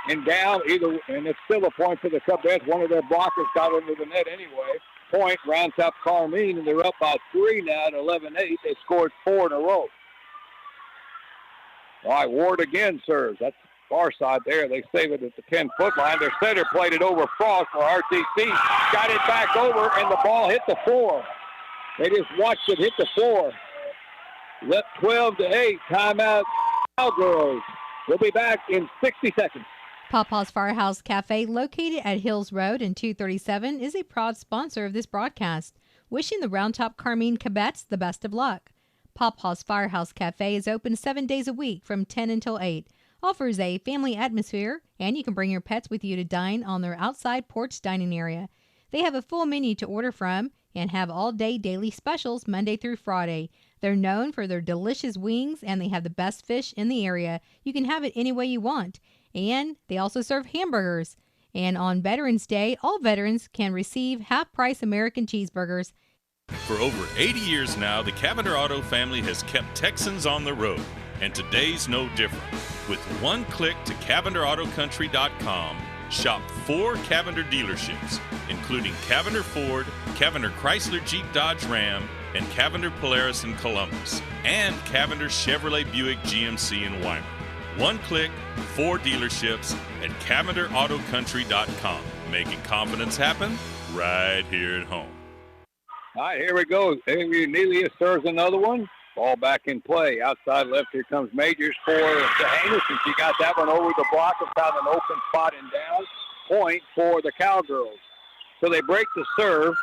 and down, and it's still a point for the Cubettes. One of their blockers got into the net anyway. Point, Round Top Carmine, and they're up by 3 now at 11-8. They scored 4 in a row. All right, Ward again serves. That's far side there. They save it at the 10-foot line. Their center played it over Frost for RTC. Got it back over, and the ball hit the floor. They just watched it hit the floor. 12-8. Timeout. Cowgirls. We'll be back in 60 seconds. Papa's Firehouse Cafe, located at Hills Road and 237, is a proud sponsor of this broadcast. Wishing the Round Top Carmine Cubettes the best of luck. Papa's Firehouse Cafe is open 7 days a week from 10 until 8. Offers a family atmosphere, and you can bring your pets with you to dine on their outside porch dining area. They have a full menu to order from and have all-day daily specials Monday through Friday. They're known for their delicious wings, and they have the best fish in the area. You can have it any way you want. And they also serve hamburgers. And on Veterans Day, all veterans can receive half-price American cheeseburgers. For over 80 years now, the Cavender Auto family has kept Texans on the road. And today's no different. With one click to CavenderAutoCountry.com, shop 4 Cavender dealerships, including Cavender Ford, Cavender Chrysler Jeep Dodge Ram, and Cavender Polaris in Columbus, and Cavender Chevrolet Buick GMC in Weimar. One click, 4 dealerships at CavenderAutoCountry.com. Making confidence happen right here at home. All right, here we go. Nelia serves another one. Ball back in play. Outside left, here comes Majors for DeHanis, and she got that one over the block and found an open spot and down. Point for the Cowgirls. So they break the serve.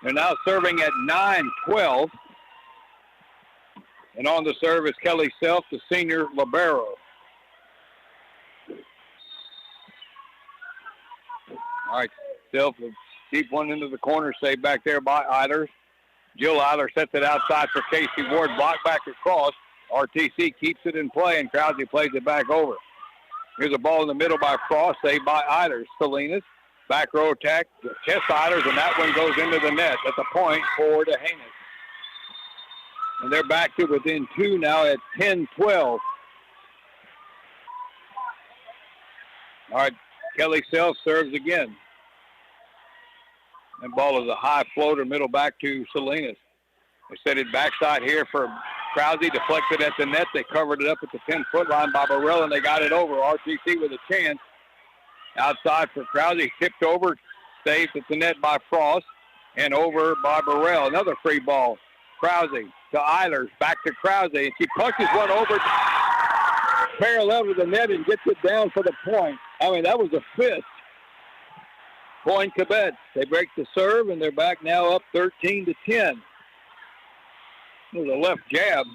They're now serving at 9-12. And on the serve is Kelly Self, the senior libero. All right, Self will keep one into the corner, saved back there by Eilers. Jill Eiler sets it outside for Casey Ward, blocked back across. RTC keeps it in play, and Krause plays it back over. Here's a ball in the middle by Frost, saved by Eilers. Salinas, back row attack, chest Eilers, and that one goes into the net at the point for DeHanis. And they're back to within 2 now at 10-12. All right, Kelly Self serves again. And ball is a high floater, middle back to Salinas. They set it backside here for Krause, deflected at the net. They covered it up at the 10-foot line by Burrell, and they got it over. RTC with a chance. Outside for Krause, tipped over, saved at the net by Frost, and over by Burrell. Another free ball. Krause to Eilers, back to Krause, and she punches one over parallel to the net and gets it down for the point. I mean, that was a fist. Point Cubettes. They break the serve, and they're back now up 13-10. There's a left jab.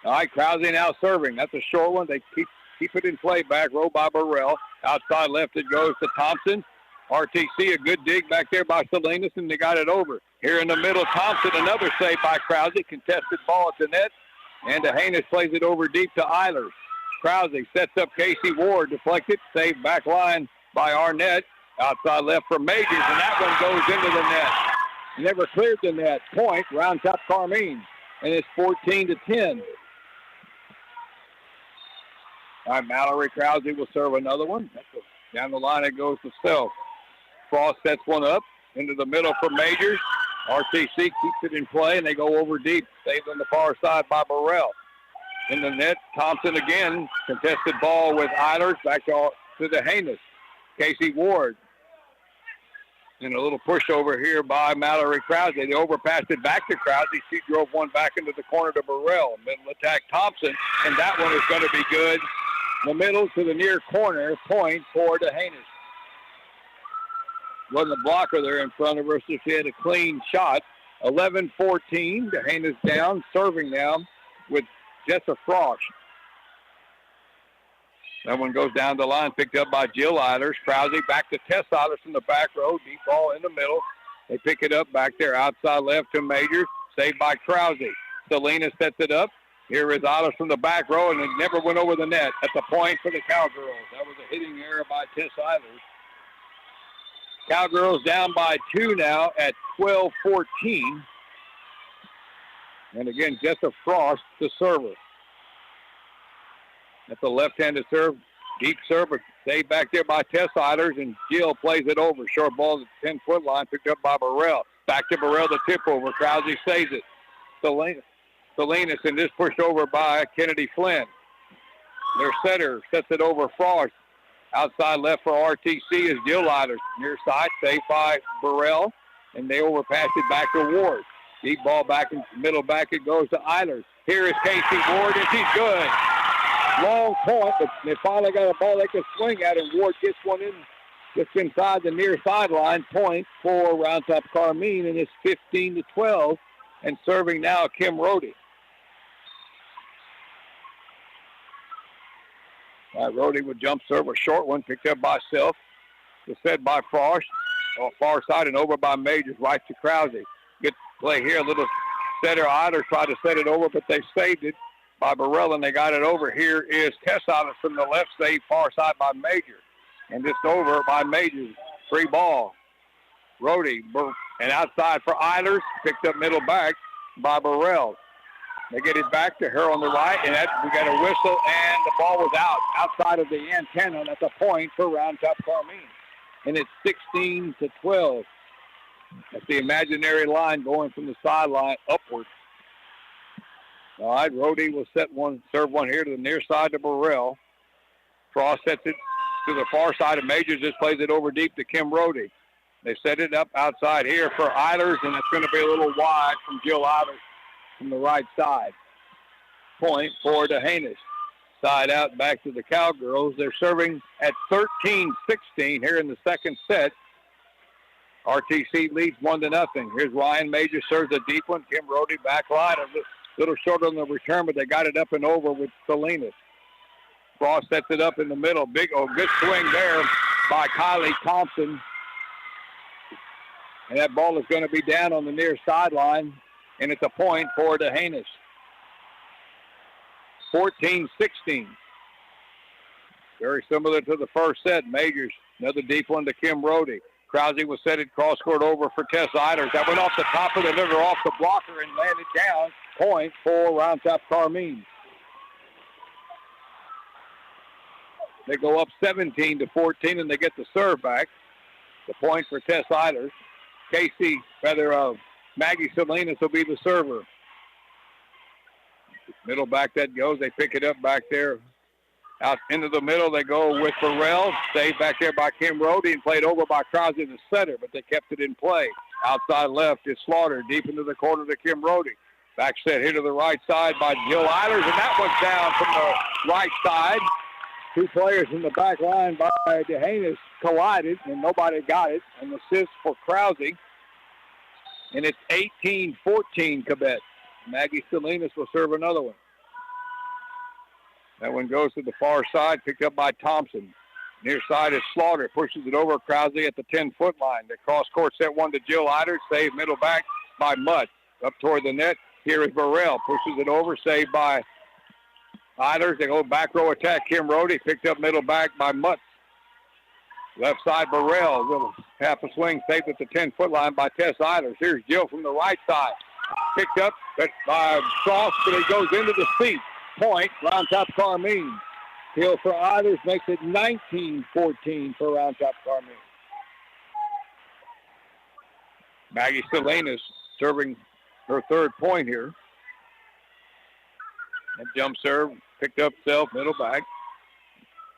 All right, Krause now serving. That's a short one. They keep it in play, back row by Burrell. Outside left it goes to Thompson. RTC, a good dig back there by Salinas, and they got it over. Here in the middle, Thompson, another save by Krause. Contested ball at the net, and DeHanis plays it over deep to Eilers. Krause sets up Casey Ward, deflected, saved back line by Arnett. Outside left for Majors, and that one goes into the net. Never cleared the net. Point, Round Top Carmine, and it's 14-10. All right, Mallory Krause will serve another one. Down the line it goes to Self. Frost sets one up into the middle for Majors. RTC keeps it in play, and they go over deep. Saved on the far side by Burrell. In the net, Thompson again. Contested ball with Eilers back to DeHanis. Casey Ward. And a little push over here by Mallory Krause. They overpassed it back to Krause. She drove one back into the corner to Burrell. Middle attack Thompson, and that one is going to be good. The middle to the near corner, point for DeHanis. Wasn't a blocker there in front of her, so she had a clean shot. 11-14, DeHanis down, serving now with Jessa Frost. That one goes down the line, picked up by Jill Eilers. Krause back to Tess Eilers from the back row. Deep ball in the middle. They pick it up back there outside left to Majors. Saved by Krause. Salinas sets it up. Here is Eilers from the back row, and it never went over the net. At the point for the Cowgirls. That was a hitting error by Tess Eilers. Cowgirls down by 2 now at 12-14. And again, Jessa Frost, the server. At the left-handed serve, deep serve, saved back there by Tess Eilers, and Jill plays it over. Short ball at the 10-foot line, picked up by Burrell. Back to Burrell, the tip over. Krause saves it. Salinas, and this pushed over by Kennedy Flynn. Their setter sets it over Frost. Outside left for RTC is Jill Eilers. Near side, saved by Burrell, and they overpass it back to Ward. Deep ball back in middle back, it goes to Eilers. Here is Casey Ward, and she's good. Long point, but they finally got a ball they can swing at, and Ward gets one in just inside the near sideline. Point for Round Top Carmine, and it's 15-12, and serving now Kim Rohde. Rohde would jump serve, a short one, picked up by Self. Was fed by Frost, far side and over by Majors, right to Krause. Good play here, a little setter. Eilers tried to set it over, but they saved it by Burrell, and they got it over. Here is Tess Eilers from the left, saved far side by Major. And just over by Majors. Free ball. Rohde, and outside for Eilers, picked up middle back by Burrell. They get it back to her on the right, and we got a whistle, and the ball was outside of the antenna, and that's a point for Round Top Carmine. And it's 16-12. That's the imaginary line going from the sideline upward. All right, Rhodey will serve one here to the near side to Burrell. Frost sets it to the far side of Majors, just plays it over deep to Kim Rhodey. They set it up outside here for Eilers, and it's going to be a little wide from Jill Eilers from the right side. Point for DeHanis. Side out back to the Cowgirls. They're serving at 13-16 here in the second set. RTC leads 1-0. Here's Ryan Majors, serves a deep one. Kim Rhodey back line. A little short on the return, but they got it up and over with Salinas. Frost sets it up in the middle. Good swing there by Kylie Thompson. And that ball is going to be down on the near sideline, and it's a point for DeHanis. 14-16. Very similar to the first set. Majors, another deep one to Kim Rhodey. Krause will set it cross-court over for Tess Eilers. That went off the top of the river, off the blocker, and landed down. Point for Round Top Carmine. They go up 17-14, and they get the serve back. The point for Tess Eilers. Maggie Salinas will be the server. Middle back that goes. They pick it up back there. Out into the middle, they go with Burrell. Saved back there by Kim Rhodey and played over by Crosby, the setter, but they kept it in play. Outside left is Slaughter, deep into the corner to Kim Rhodey. Back set here to the right side by Jill Eilers, and that one's down from the right side. Two players in the back line by DeHanis collided, and nobody got it. An assist for Krause. And it's 18-14 Cubettes. Maggie Salinas will serve another one. That one goes to the far side, picked up by Thompson. Near side is Slaughter, pushes it over Krause at the 10-foot line. The cross-court set one to Jill Eilers, saved middle back by Mutt. Up toward the net, here is Burrell, pushes it over, saved by Eilers. They go back row attack. Kim Rhodey picked up middle back by Mutt. Left side, Burrell, little half a swing, saved at the 10-foot line by Tess Eilers. Here's Jill from the right side. Picked up by Frost, but it goes into the seat. Point, Round Top Carmine. Hill for Eilers makes it 19-14 for Round Top Carmine. Maggie Salinas serving her third point here. That jump serve, picked up self, middle back.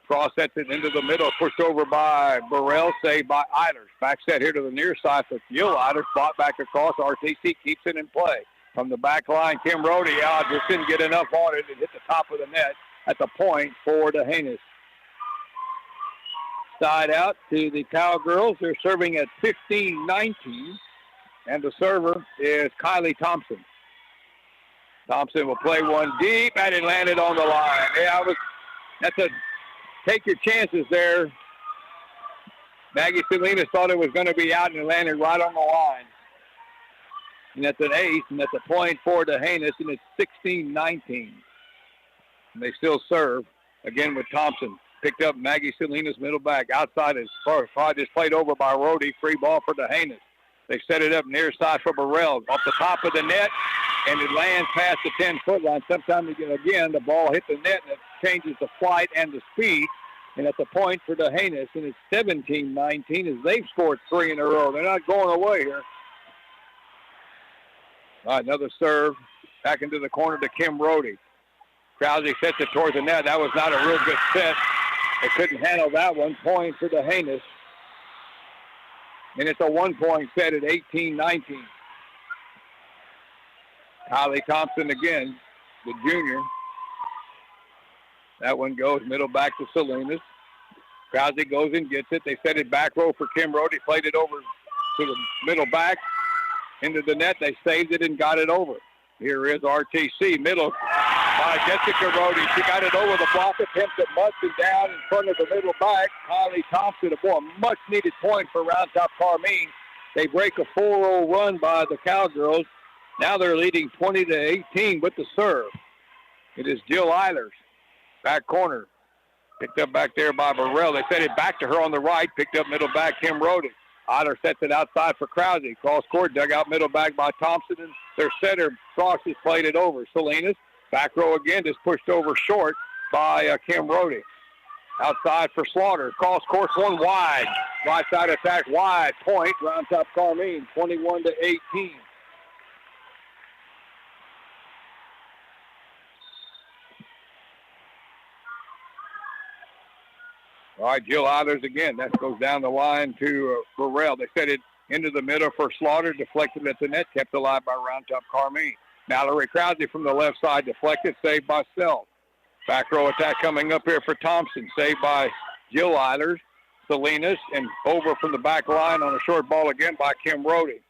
Cross sets it into the middle, pushed over by Burrell, saved by Eilers. Back set here to the near side for Jill Eilers, fought back across. RTC keeps it in play. From the back line, Kim Rhodey out, just didn't get enough on it. It hit the top of the net at the point for DeHanis. Side out to the Cowgirls. They're serving at 15-19, and the server is Kylie Thompson. Thompson will play one deep, and it landed on the line. Take your chances there. Maggie Salinas thought it was going to be out, and it landed right on the line. And that's an ace, and that's a point for DeHanis, and it's 16-19. And they still serve, again with Thompson. Picked up Maggie Salinas, middle back. Outside is Frost, just played over by Rhodey. Free ball for DeHanis. They set it up near side for Burrell. Off the top of the net, and it lands past the 10-foot line. Sometimes, again, the ball hit the net, and it changes the flight and the speed. And at the point for DeHanis, and it's 17-19 as they've scored three in a row. They're not going away here. All right, another serve back into the corner to Kim Rhodey. Krause sets it towards the net. That was not a real good set. They couldn't handle that one. Point for DeHanis. And it's a one-point set at 18-19. Kylie Thompson again, the junior. That one goes middle back to Salinas. Krause goes and gets it. They set it back row for Kim Rhodey. Played it over to the middle back. Into the net. They saved it and got it over. Here is RTC. Middle by Jessica Rhodey. She got it over the block. Attempted Munson down in front of the middle back. Kylie Thompson, a much needed point for Round Top Carmine. They break a 4-0 run by the Cowgirls. Now they're leading 20-18 with the serve. It is Jill Eilers. Back corner. Picked up back there by Burrell. They set it back to her on the right. Picked up middle back Kim Rhodey. Eilers sets it outside for Krause. Cross court, dug out middle back by Thompson. And their center, Frost, has played it over. Salinas, back row again, just pushed over short by Kim Rhodey. Outside for Slaughter. Cross court, one wide. Right side attack wide. Point, Round Top Carmine, 21-18. All right, Jill Eilers again. That goes down the line to Burrell. They set it into the middle for Slaughter, deflected at the net, kept alive by Round Top Carmine. Mallory Krause from the left side, deflected, saved by Self. Back row attack coming up here for Thompson, saved by Jill Eilers. Salinas, and over from the back line on a short ball again by Kim Rohde.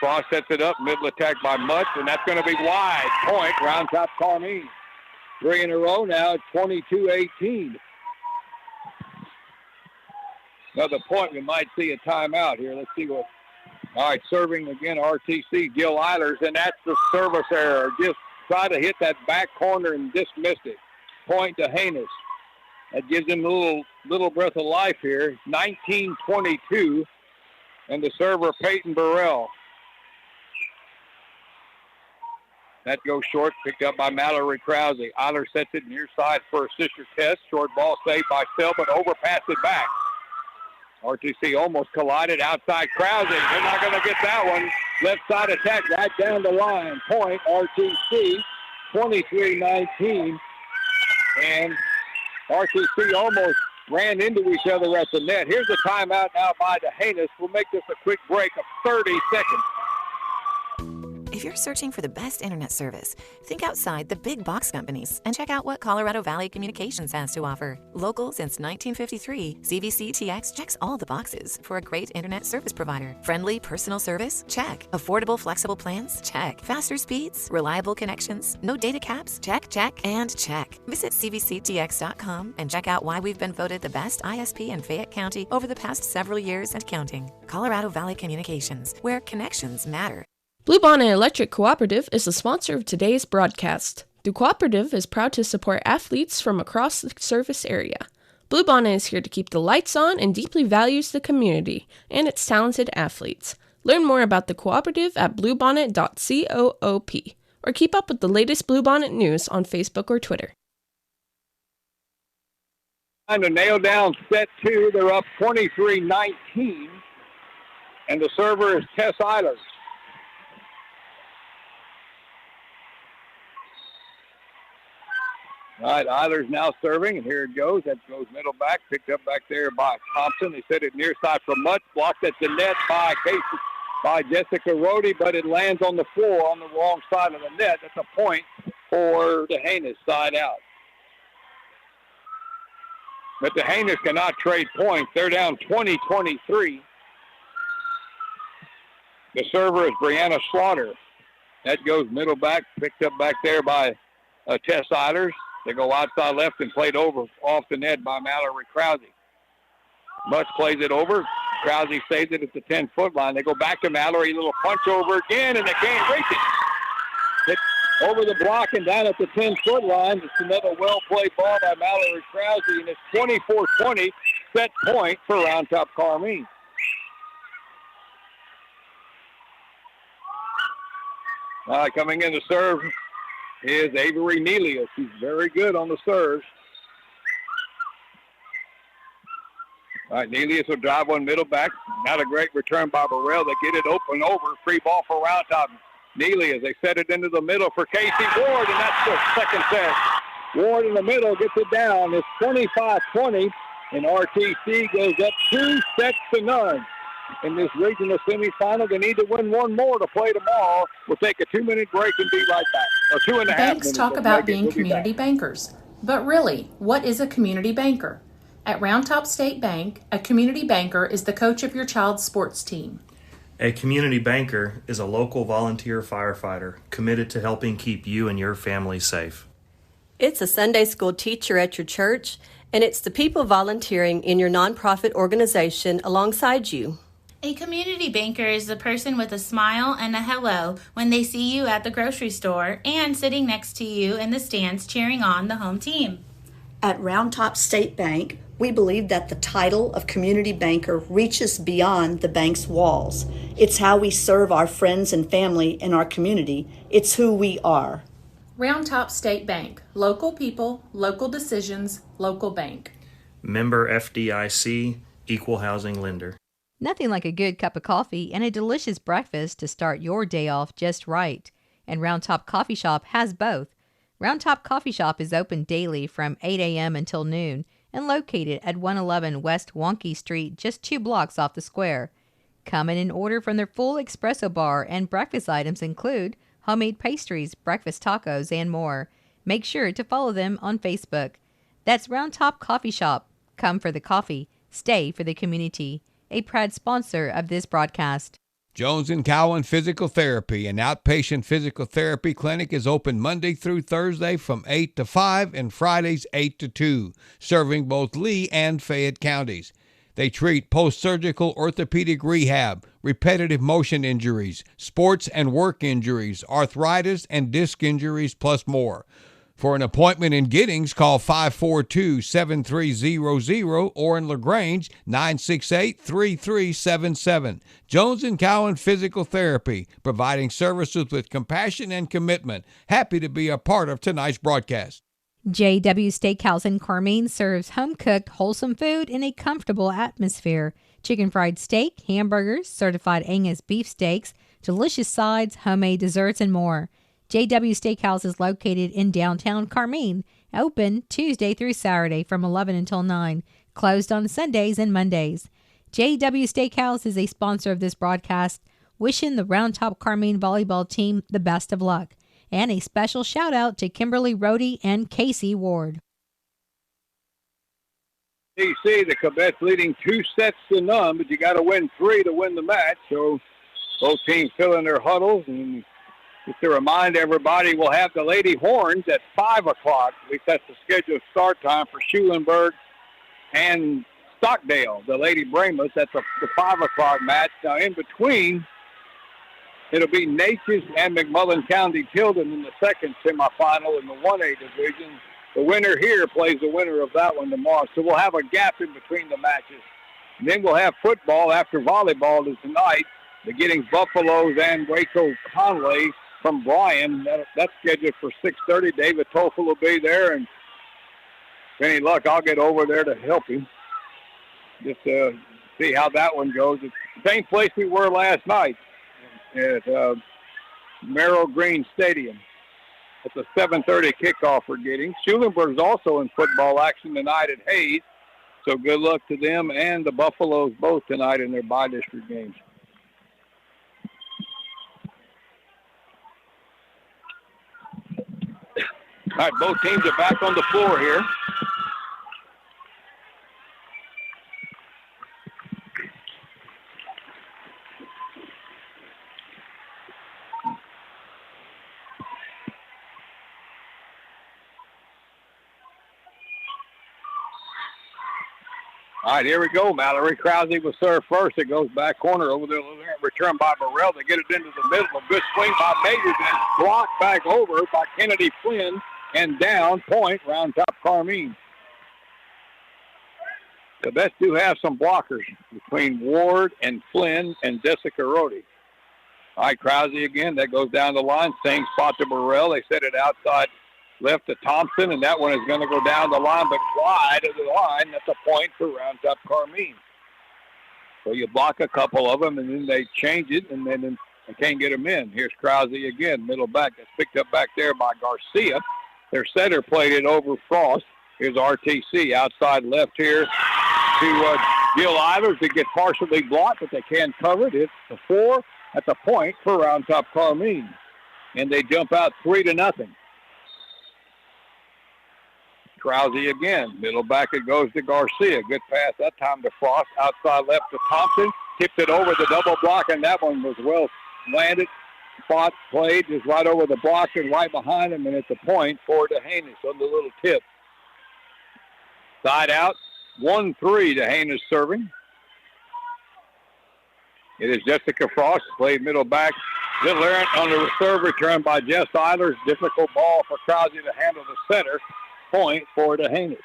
Frost sets it up, middle attack by Mutz, and that's going to be wide. Point, Round Top Carmine. 3 in a row now, 22-18. Another point, we might see a timeout here. Let's see what. All right, serving again, RTC, Jill Eilers, and that's the service error. Just try to hit that back corner and dismissed it. Point to Haynes. That gives him a little breath of life here. 19-22, and the server, Peyton Burrell. That goes short, picked up by Mallory Krause. Eilers sets it near side for a sister test. Short ball saved by Sell, but overpassed it back. RTC almost collided outside Krause. They're not going to get that one. Left side attack right down the line. Point, RTC, 23-19. And RTC almost ran into each other at the net. Here's a timeout now by DeHanis. We'll make this a quick break of 30 seconds. If you're searching for the best internet service, think outside the big box companies and check out what Colorado Valley Communications has to offer. Local since 1953, CVC-TX checks all the boxes for a great internet service provider. Friendly personal service? Check. Affordable, flexible plans? Check. Faster speeds? Reliable connections? No data caps? Check, check, and check. Visit CVCTX.com and check out why we've been voted the best ISP in Fayette County over the past several years and counting. Colorado Valley Communications, where connections matter. Bluebonnet Electric Cooperative is the sponsor of today's broadcast. The cooperative is proud to support athletes from across the service area. Bluebonnet is here to keep the lights on and deeply values the community and its talented athletes. Learn more about the cooperative at bluebonnet.coop or keep up with the latest Bluebonnet news on Facebook or Twitter. Time to nail down set 2. They're up 23-19, and the server is Tess Eilers. All right, Eilers now serving, and here it goes. That goes middle back, picked up back there by Thompson. They set it near side for Mutz, blocked at the net by Jessica Rohde, but it lands on the floor on the wrong side of the net. That's a point for DeHanis, side out. But DeHanis cannot trade points. They're down 20-23. The server is Brianna Slaughter. That goes middle back, picked up back there by Tess Eilers. They go outside left and played over off the net by Mallory Krause. Mutz plays it over. Krause saves it at the 10-foot line. They go back to Mallory, little punch over again, and they can't reach it. It's over the block and down at the 10-foot line. It's another well-played ball by Mallory Krause, and it's 24-20, set point for Round Top Carmine. Coming in to serve is Avery Nelia. She's very good on the serves. All right, Nelius will drive one middle back. Not a great return by Burrell. They get it open over. Free ball for Round Top. Nelius, they set it into the middle for Casey Ward, and that's the second set. Ward in the middle gets it down. It's 25-20, and RTC goes up 2-0 in this regional semifinal. They need to win one more to play tomorrow. We'll take a 2-minute break and be right back. Or 2.5 minutes. Banks talk about being community bankers. But really, what is a community banker? At Round Top State Bank, a community banker is the coach of your child's sports team. A community banker is a local volunteer firefighter committed to helping keep you and your family safe. It's a Sunday school teacher at your church, and it's the people volunteering in your nonprofit organization alongside you. A community banker is the person with a smile and a hello when they see you at the grocery store and sitting next to you in the stands cheering on the home team. At Round Top State Bank, we believe that the title of community banker reaches beyond the bank's walls. It's how we serve our friends and family in our community. It's who we are. Round Top State Bank. Local people, local decisions, local bank. Member FDIC, Equal Housing Lender. Nothing like a good cup of coffee and a delicious breakfast to start your day off just right. And Round Top Coffee Shop has both. Round Top Coffee Shop is open daily from 8 a.m. until noon, and located at 111 West Wonky Street, just 2 blocks off the square. Come in and order from their full espresso bar, and breakfast items include homemade pastries, breakfast tacos, and more. Make sure to follow them on Facebook. That's Round Top Coffee Shop. Come for the coffee, stay for the community. A proud sponsor of this broadcast. Jones & Cowan Physical Therapy, an outpatient physical therapy clinic, is open Monday through Thursday from 8 to 5 and Fridays 8 to 2, serving both Lee and Fayette counties. They treat post-surgical orthopedic rehab, repetitive motion injuries, sports and work injuries, arthritis and disc injuries, plus more. For an appointment in Giddings, call 542-7300 or in LaGrange, 968-3377. Jones & Cowan Physical Therapy, providing services with compassion and commitment. Happy to be a part of tonight's broadcast. JW Steakhouse in Carmine serves home-cooked, wholesome food in a comfortable atmosphere. Chicken fried steak, hamburgers, certified Angus beef steaks, delicious sides, homemade desserts, and more. JW Steakhouse is located in downtown Carmine, open Tuesday through Saturday from 11 until 9, closed on Sundays and Mondays. JW Steakhouse is a sponsor of this broadcast, wishing the Round Top Carmine volleyball team the best of luck. And a special shout out to Kimberly Rohde and Casey Ward. DC, the Cubettes leading 2-0, but you got to win 3 to win the match. So both teams fill in their huddles. And just to remind everybody, we'll have the Lady Horns at 5 o'clock. At least that's the scheduled start time for Schulenburg and Stockdale. The Lady Brahmas, that's the 5 o'clock match. Now in between, it'll be Natchez and McMullen County Tilden in the second semifinal in the 1A division. The winner here plays the winner of that one tomorrow. So we'll have a gap in between the matches. And then we'll have football after volleyball is tonight. The Giddings Buffaloes and Waco Conway from Bryan. That's scheduled for 6:30. David Toffel will be there. And if any luck, I'll get over there to help him. Just see how that one goes. It's the same place we were last night at Merrill Green Stadium. It's a 7:30 kickoff for Giddings. Schulenburg's also in football action tonight at Hayes. So good luck to them and the Buffaloes both tonight in their bi-district games. All right, both teams are back on the floor here. All right, here we go. Mallory Krause will serve first. It goes back corner over there. Return by Burrell. They get it into the middle. A good swing by Majors and blocked back over by Kennedy Flynn. And down, point, Round Top Carmine. The Cubettes do have some blockers between Ward and Flynn and Jessica Rohde. All right, Krause again. That goes down the line. Same spot to Burrell. They set it outside left to Thompson, and that one is going to go down the line, but wide of the line. That's a point for Round Top Carmine. So you block a couple of them, and then they change it, and then they can't get them in. Here's Krause again, middle back. That's picked up back there by Garcia. Their setter played it over Frost. Here's RTC outside left here to Jill Eilers to get partially blocked, but they can't cover it. It's the 4 at the point for Round Top Carmine. And they jump out 3-0. Krause again. Middle back it goes to Garcia. Good pass that time to Frost. Outside left to Thompson. Tipped it over the double block, and that one was well landed. Spot played just right over the block and right behind him, and at the point for DeHanis on the little tip. Side out. 1-3 DeHanis serving. It is Jessica Frost. Played middle back. Little errant on the reserve return by Jess Eilers. Difficult ball for Krause to handle the center. Point for DeHanis.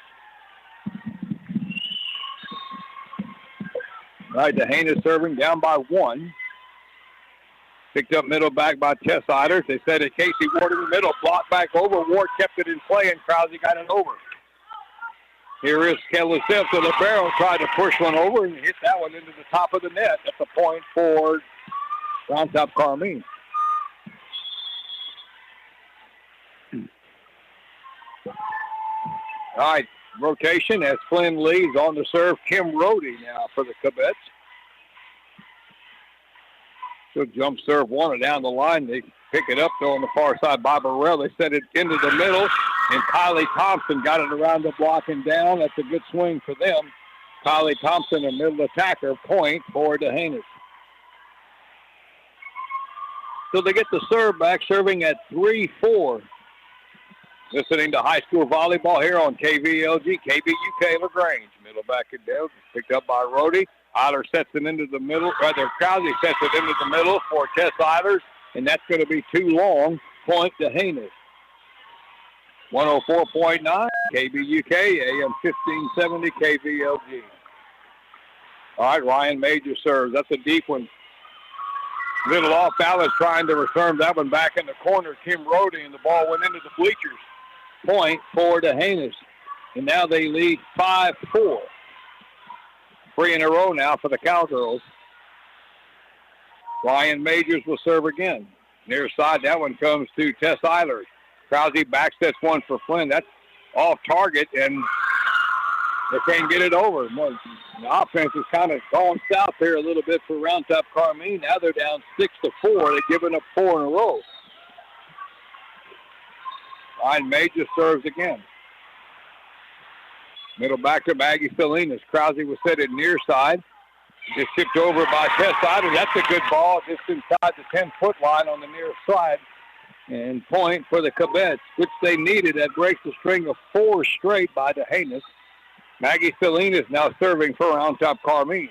All right, DeHanis serving down by 1. Picked up middle back by Tess Eilers. They said it Casey Ward in the middle. Blocked back over. Ward kept it in play, and Krause got it over. Here is Kelly Simpson. The barrel tried to push one over and hit that one into the top of the net. That's a point for Round Top Carmine. All right, rotation as Flynn leads on the serve. Kim Rohde now for the Cubettes. Good jump serve, wanted down the line. They pick it up, though, on the far side by Burrell. They send it into the middle, and Kylie Thompson got it around the block and down. That's a good swing for them. Kylie Thompson, a middle attacker, point for Dehanus. So they get the serve back, serving at 3-4. Listening to high school volleyball here on KVLG-KBUK LaGrange. Middle back it down, picked up by Rohde. Eilers sets it into the middle. Rather, Krause sets it into the middle for Tess Eilers, and that's going to be too long. Point Dehanus. 104.9 KBUK, AM 1570 KVLG. All right, Ryan Major serves. That's a deep one. Little off balance trying to return that one back in the corner. Kim Rohde, and the ball went into the bleachers. Point for Dehanus. And now they lead 5-4. 3 in a row now for the Cowgirls. Ryan Majors will serve again. Near side, that one comes to Tess Eilers. Krause backsets one for Flynn. That's off target, and they can't get it over. The offense has kind of gone south here a little bit for Round Top Carmine. Now they're down 6-4. They've given up 4 in a row. Ryan Majors serves again. Middle back to Maggie Salinas. Krause was set it near side. Just tipped over by Tess Eilers. That's a good ball just inside the 10-foot line on the near side. And point for the Cubettes, which they needed. That breaks the string of 4 straight by Dehanus. Maggie Salinas now serving for Round Top Carmine.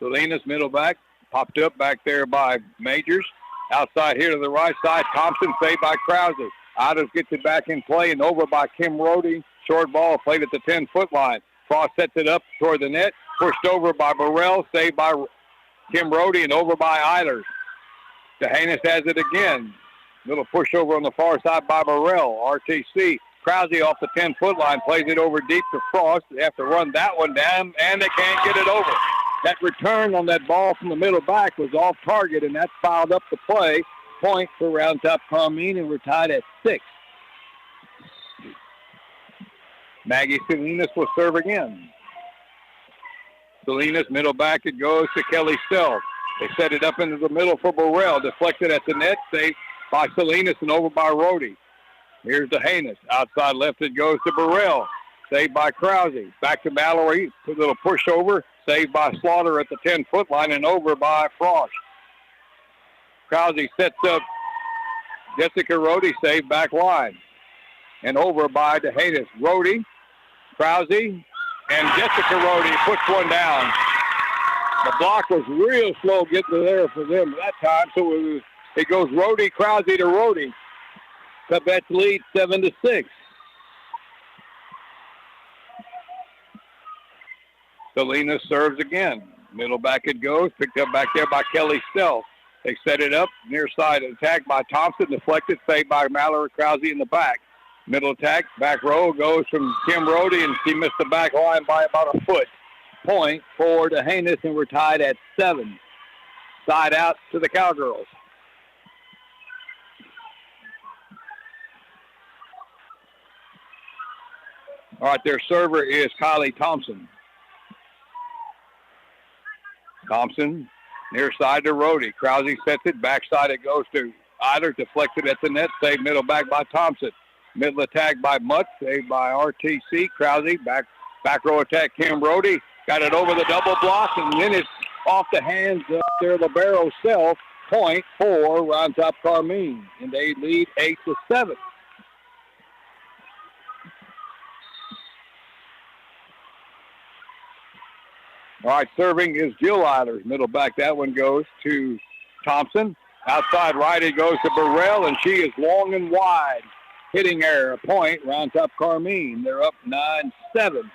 Salinas, middle back, popped up back there by Majors. Outside here to the right side, Thompson saved by Krause. Eilers gets it back in play and over by Kim Rohde. Short ball played at the 10-foot line. Frost sets it up toward the net. Pushed over by Burrell. Saved by Kim Rohde and over by Eilers. Dehanus has it again. Little push over on the far side by Burrell. RTC. Krause off the 10-foot line. Plays it over deep to Frost. They have to run that one down, and they can't get it over. That return on that ball from the middle back was off target, and that fouled up the play. Point for Round Top Carmine, and we're tied at 6. Maggie Salinas will serve again. Salinas, middle back, it goes to Kelly Self. They set it up into the middle for Burrell. Deflected at the net, saved by Salinas and over by Rohde. Here's Dehanus. Outside left, it goes to Burrell. Saved by Krause. Back to Mallory. A little push over. Saved by Slaughter at the 10-foot line and over by Frost. Krause sets up Jessica Rohde, saved back line. And over by Dehanus. Rohde, Krause, and Jessica Rohde puts one down. The block was real slow getting there for them that time, so it goes Rohde, Krause to Rohde. Cubettes lead 7-6. Salinas serves again. Middle back it goes. Picked up back there by Kelly Self. They set it up. Near side attack by Thompson. Deflected. Saved by Mallory Krause in the back. Middle attack. Back row goes from Kim Rohde, and she missed the back line by about a foot. Point for Dehanus, and we're tied at 7. Side out to the Cowgirls. All right, their server is Kylie Thompson. Thompson, near side to Rohde. Krause sets it. Backside it goes to Eilers. Deflected at the net. Saved middle back by Thompson. Middle attack by Mutt. Saved by RTC. Krause. Back row attack. Kim Rohde. Got it over the double block. And then it's off the hands of their libero Self. Point for Round Top Carmine. And they lead 8-7. All right, serving is Jill Eilers. Middle back, that one goes to Thompson. Outside right, it goes to Burrell, and she is long and wide. Hitting error, a point, Round Top Carmine. They're up 9-7.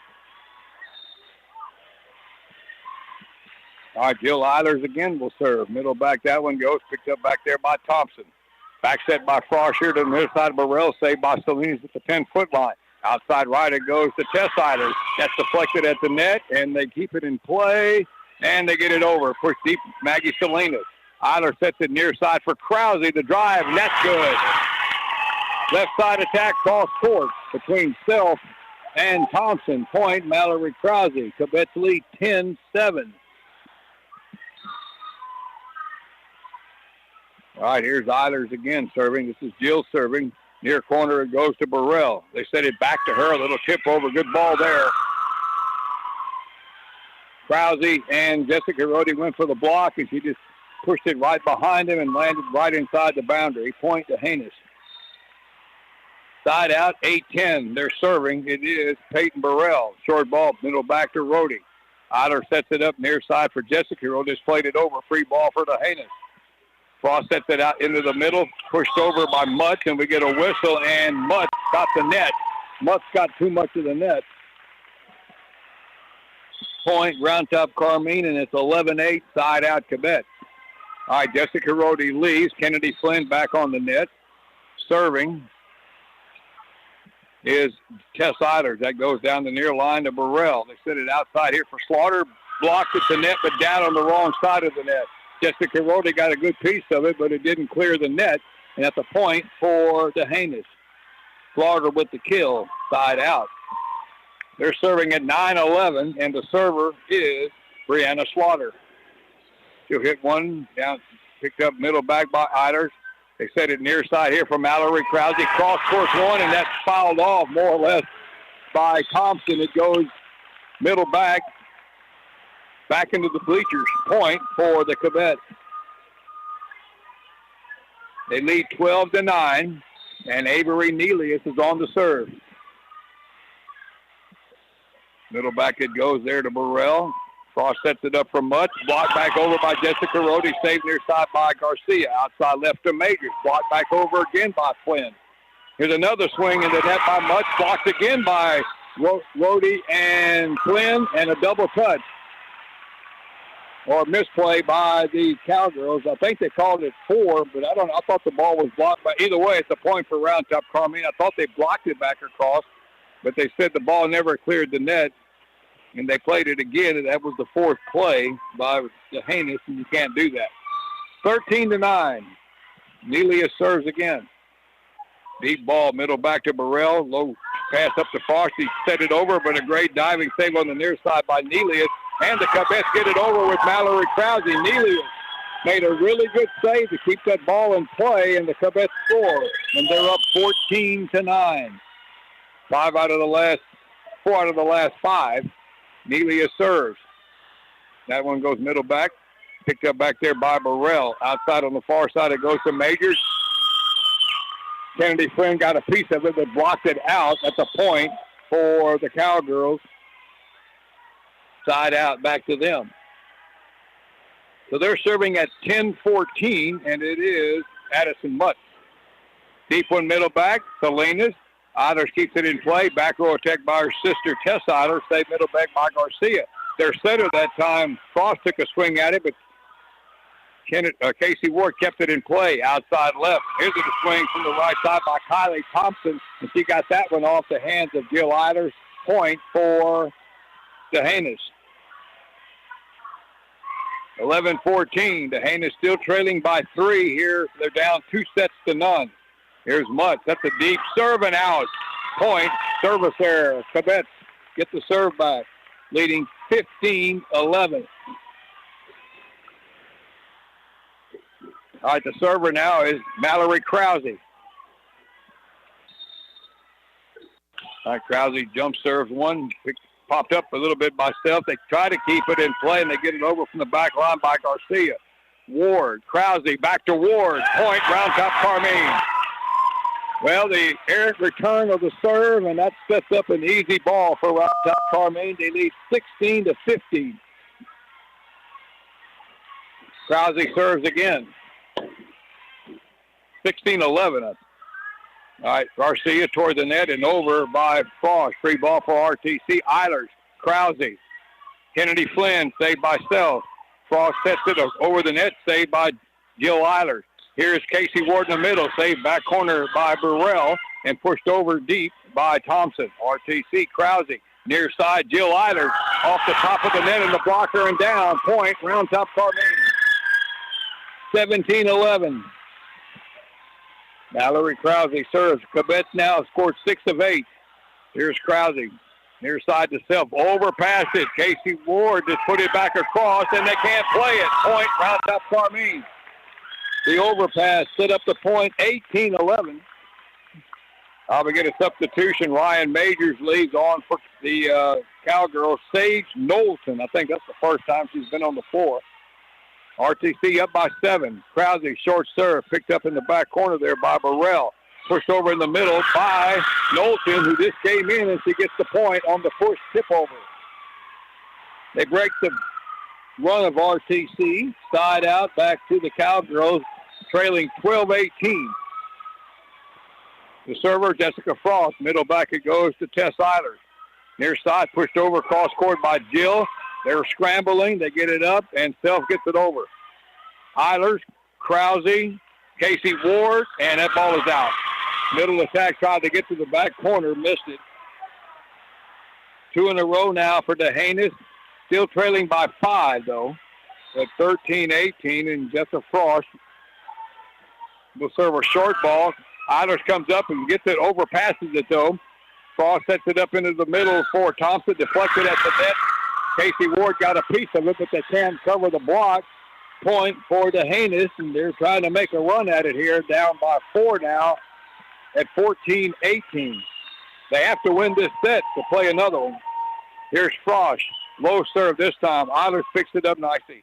All right, Jill Eilers again will serve. Middle back, that one goes. Picked up back there by Thompson. Back set by Frost here to the near side of Burrell. Saved by Salinas at the 10-foot line. Outside right, it goes to Tess Eilers. That's deflected at the net, and they keep it in play, and they get it over. Push deep, Maggie Salinas. Eilers sets it near side for Krause to drive, and that's good. Left side attack cross court between Self and Thompson. Point, Mallory Krause. Cubettes lead 10-7. All right, here's Eilers again serving. This is Jill serving. Near corner, it goes to Burrell. They set it back to her. A little tip over. Good ball there. Krause and Jessica Rhodey went for the block, and she just pushed it right behind him and landed right inside the boundary. Point to Haynes. Side out, 8-10. They're serving. It is Peyton Burrell. Short ball, middle back to Rhodey. Eiler sets it up near side for Jessica. Rhodey just played it over. Free ball for the Haynes. Frost sets it out into the middle. Pushed over by Mutz, and we get a whistle, and Mutz got the net. Mutz got too much of the net. Point, Round Top Carmine, and it's 11-8, side out Cubettes. All right, Jessica Rhodey leaves. Kennedy Flynn back on the net. Serving is Tess Eilers. That goes down the near line to Burrell. They set it outside here for Slaughter. Blocked at the net, but down on the wrong side of the net. Jessica Rhodey got a good piece of it, but it didn't clear the net. And at the point for the Haynes. Slaughter with the kill, side out. They're serving at 9-11, and the server is Brianna Slaughter. She'll hit one down, picked up middle back by Eilers. They set it near side here from Mallory Krause. Cross court one, and that's fouled off more or less by Thompson. It goes middle back into the bleachers. Point for the Cubettes. They lead 12-9, and Avery Nelius is on the serve. Middle back it goes there to Burrell. Frost sets it up for Mutz. Blocked back over by Jessica Rhodey. Saved near side by Garcia. Outside left to Majors. Blocked back over again by Flynn. Here's another swing in the net by Mutz. Blocked again by Rhodey and Flynn, and a double touch. Or misplay by the Cowgirls. I think they called it 4, but I don't know. I thought the ball was blocked. But either way, it's a point for Round Top Carmine. I thought they blocked it back across, but they said the ball never cleared the net. And they played it again, and that was the fourth play by the Haynes, and you can't do that. 13-9. Nelia serves again. Deep ball, middle back to Burrell. Low pass up to Frost. He set it over, but a great diving save on the near side by Nelia. And the Cubettes get it over with Mallory Krause. Nelia made a really good save to keep that ball in play, and the Cubettes score. And they're up 14-9. 4 out of the last 5. Nelia serves. That one goes middle back. Picked up back there by Burrell. Outside on the far side, it goes to Majors. Kennedy Flynn got a piece of it, but blocked it out at the point for the Cowgirls. Side out back to them. So they're serving at 10-14, and it is Addison Mutz. Deep one middle back, Salinas. Eilers keeps it in play. Back row attack by her sister, Tess Eilers. Save middle back by Garcia. Their center that time, Frost took a swing at it, but Casey Ward kept it in play. Outside left. Here's a swing from the right side by Kylie Thompson, and she got that one off the hands of Jill Eilers. Point for the Haynes. 11-14. The Haynes still trailing by 3 here. They're down 2-0. Here's Mutz. That's a deep serve and out. Point. Service error. Cubettes get the serve back. Leading 15-11. All right, the server now is Mallory Krause. All right, Krause jump serves one. Popped up a little bit by Self. They try to keep it in play, and they get it over from the back line by Garcia. Ward. Krause back to Ward. Point. Round Top Carmine. Well, the errant return of the serve, and that sets up an easy ball for Round Top Carmine. They lead 16-15. Krause serves again. 16-11. All right, Garcia toward the net and over by Frost. Free ball for RTC. Eilers, Krause, Kennedy Flynn, saved by Self. Frost sets it over the net, saved by Jill Eilers. Here's Casey Ward in the middle, saved back corner by Burrell and pushed over deep by Thompson. RTC, Krause, near side, Jill Eilers off the top of the net and the blocker and down. Point, Round Top Carmine. 17-11. Mallory Krause serves. Cubettes now scored 6 of 8. Here's Krause. Near side to self. Overpass it. Casey Ward just put it back across, and they can't play it. Point, rounds up Carmine. The overpass set up the point, 18-11. We get a substitution. Ryan Majors leads on for the Cowgirls. Sage Knowlton. I think that's the first time she's been on the floor. RTC up by 7. Krause, short serve, picked up in the back corner there by Burrell. Pushed over in the middle by Knowlton, who just came in, and she gets the point on the push tip over. They break the run of RTC. Side out back to the Cowgirls, trailing 12-18. The server, Jessica Frost. Middle back it goes to Tess Eilers. Near side, pushed over, cross court by Jill. They're scrambling. They get it up, and Self gets it over. Eilers, Krause, Casey Ward, and that ball is out. Middle attack tried to get to the back corner, missed it. 2 in a row now for DeHanis. Still trailing by 5, though, at 13-18, and Jessica Frost will serve a short ball. Eilers comes up and gets it, overpasses it, though. Frost sets it up into the middle for Thompson, deflected at the net. Casey Ward got a piece of it, but they can't cover the block. Point for DeHanis, and they're trying to make a run at it here, down by 4 now at 14-18. They have to win this set to play another one. Here's Frost. Low serve this time. Eilers picks it up nicely.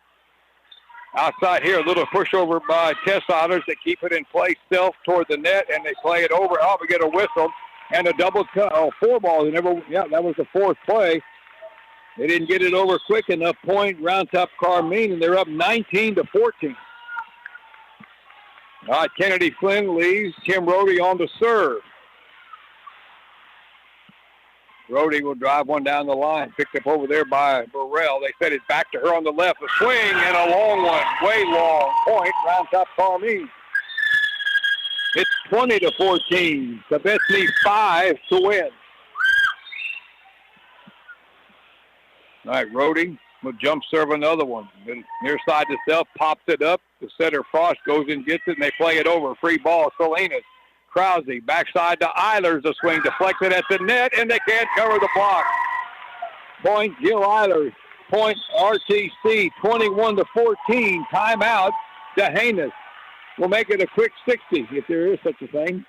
Outside here, a little pushover by Tess Eilers. They keep it in place, Self toward the net, and they play it over. We get a whistle and a double four ball. That was the fourth play. They didn't get it over quick enough. Point, Round Top Carmine, and they're up 19-14. All right, Kennedy Flynn leaves. Kim Rohde on the serve. Rohde will drive one down the line. Picked up over there by Burrell. They set it back to her on the left. A swing and a long one. Way long. Point, Round Top Carmine. It's 20-14. The Cubettes need 5 to win. All right, Rohde will jump serve another one. Near side to Self, pops it up. The setter Frost goes and gets it, and they play it over. Free ball, Salinas. Krause, backside to Eilers. A swing deflected at the net, and they can't cover the block. Point, Jill Eilers. Point, RTC, 21-14. Timeout, DeHanis. We'll make it a quick 60, if there is such a thing.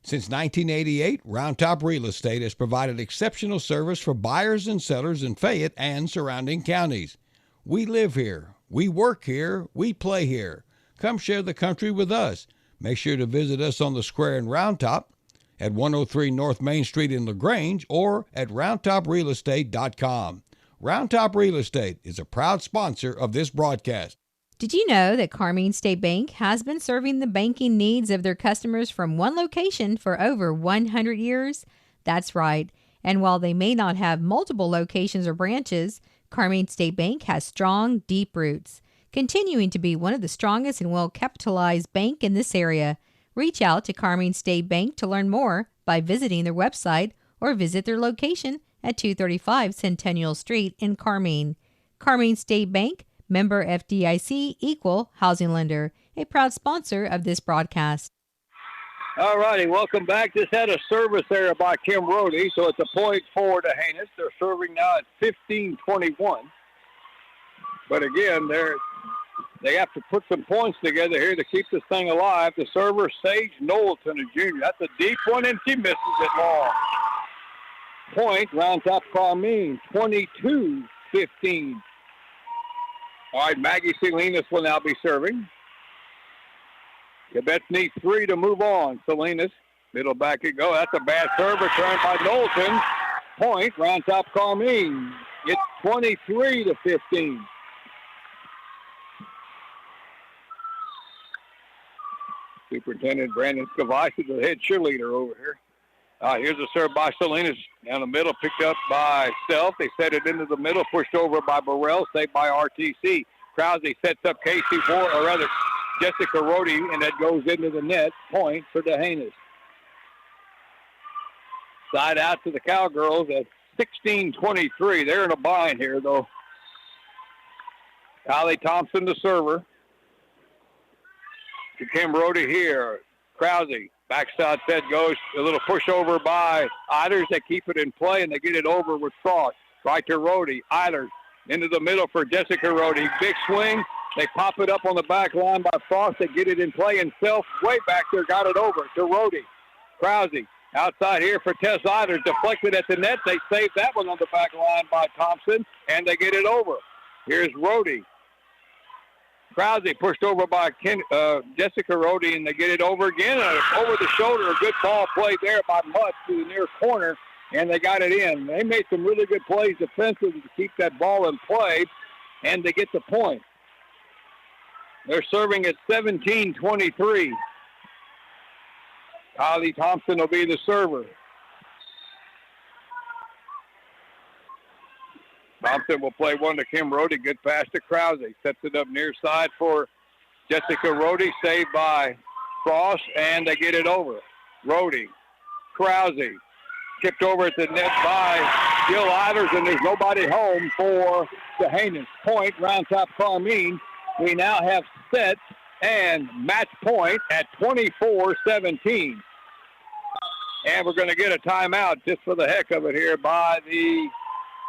Since 1988, Round Top Real Estate has provided exceptional service for buyers and sellers in Fayette and surrounding counties. We live here, we work here, we play here. Come share the country with us. Make sure to visit us on the square in Round Top, at 103 North Main Street in LaGrange, or at roundtoprealestate.com. Round Top Real Estate is a proud sponsor of this broadcast. Did you know that Carmine State Bank has been serving the banking needs of their customers from one location for over 100 years? That's right. And while they may not have multiple locations or branches, Carmine State Bank has strong, deep roots, continuing to be one of the strongest and well-capitalized bank in this area. Reach out to Carmine State Bank to learn more by visiting their website or visit their location at 235 Centennial Street in Carmine. Carmine State Bank, member FDIC, equal housing lender, a proud sponsor of this broadcast. All righty, welcome back. Just had a service there by Kim Rohde, so it's a point for DeHanis. They're serving now at 15-21. But again, they have to put some points together here to keep this thing alive. The server, Sage Knowlton, a junior. That's a deep one, and she misses it long. Point, Round Top Carmine, 22-15. All right, Maggie Salinas will now be serving. Cubettes need 3 to move on. Salinas, middle back it go. That's a bad serve returned by Knowlton. Point, Round Top Carmine. It's 23-15. Superintendent Brandon Scavise is the head cheerleader over here. Here's a serve by Salinas down the middle, picked up by Self. They set it into the middle, pushed over by Burrell, saved by RTC. Krause sets up Casey Ward, or rather Jessica Rohde, and that goes into the net. Point for DeHanis. Side out to the Cowgirls at 16-23. They're in a bind here, though. Kylie Thompson, the server. To Kim Rohde here. Krause, backside set goes a little pushover by Eilers. They keep it in play, and they get it over with Frost. Right to Rhodey. Eilers into the middle for Jessica Rhodey. Big swing. They pop it up on the back line by Frost. They get it in play, and Self way back there got it over to Rhodey. Krause outside here for Tess Eilers. Deflected at the net. They save that one on the back line by Thompson, and they get it over. Here's Rhodey. Krause pushed over by Jessica Rhodey, and they get it over again. Over the shoulder, a good ball played there by Mutz to the near corner, and they got it in. They made some really good plays defensively to keep that ball in play, and they get the point. They're serving at 17-23. Kylie Thompson will be the server. Thompson will play one to Kim Rhodey. Good pass to Krause. Sets it up near side for Jessica Rhodey. Saved by Frost, and they get it over. Rhodey. Krause. Tipped over at the net by Jill Eilers, and there's nobody home for the Haynes. Point, Round Top Carmine. We now have set and match point at 24-17. And we're going to get a timeout just for the heck of it here by the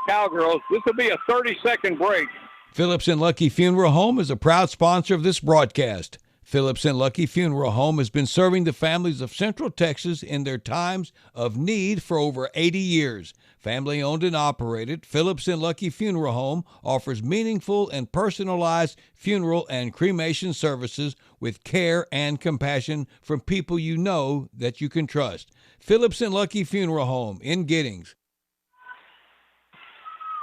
Cowgirls. This will be a 30-second break. Phillips and Lucky Funeral Home is a proud sponsor of this broadcast. Phillips and Lucky Funeral Home has been serving the families of Central Texas in their times of need for over 80 years. Family owned and operated, Phillips and Lucky Funeral Home offers meaningful and personalized funeral and cremation services with care and compassion from people you know that you can trust. Phillips and Lucky Funeral Home in Giddings.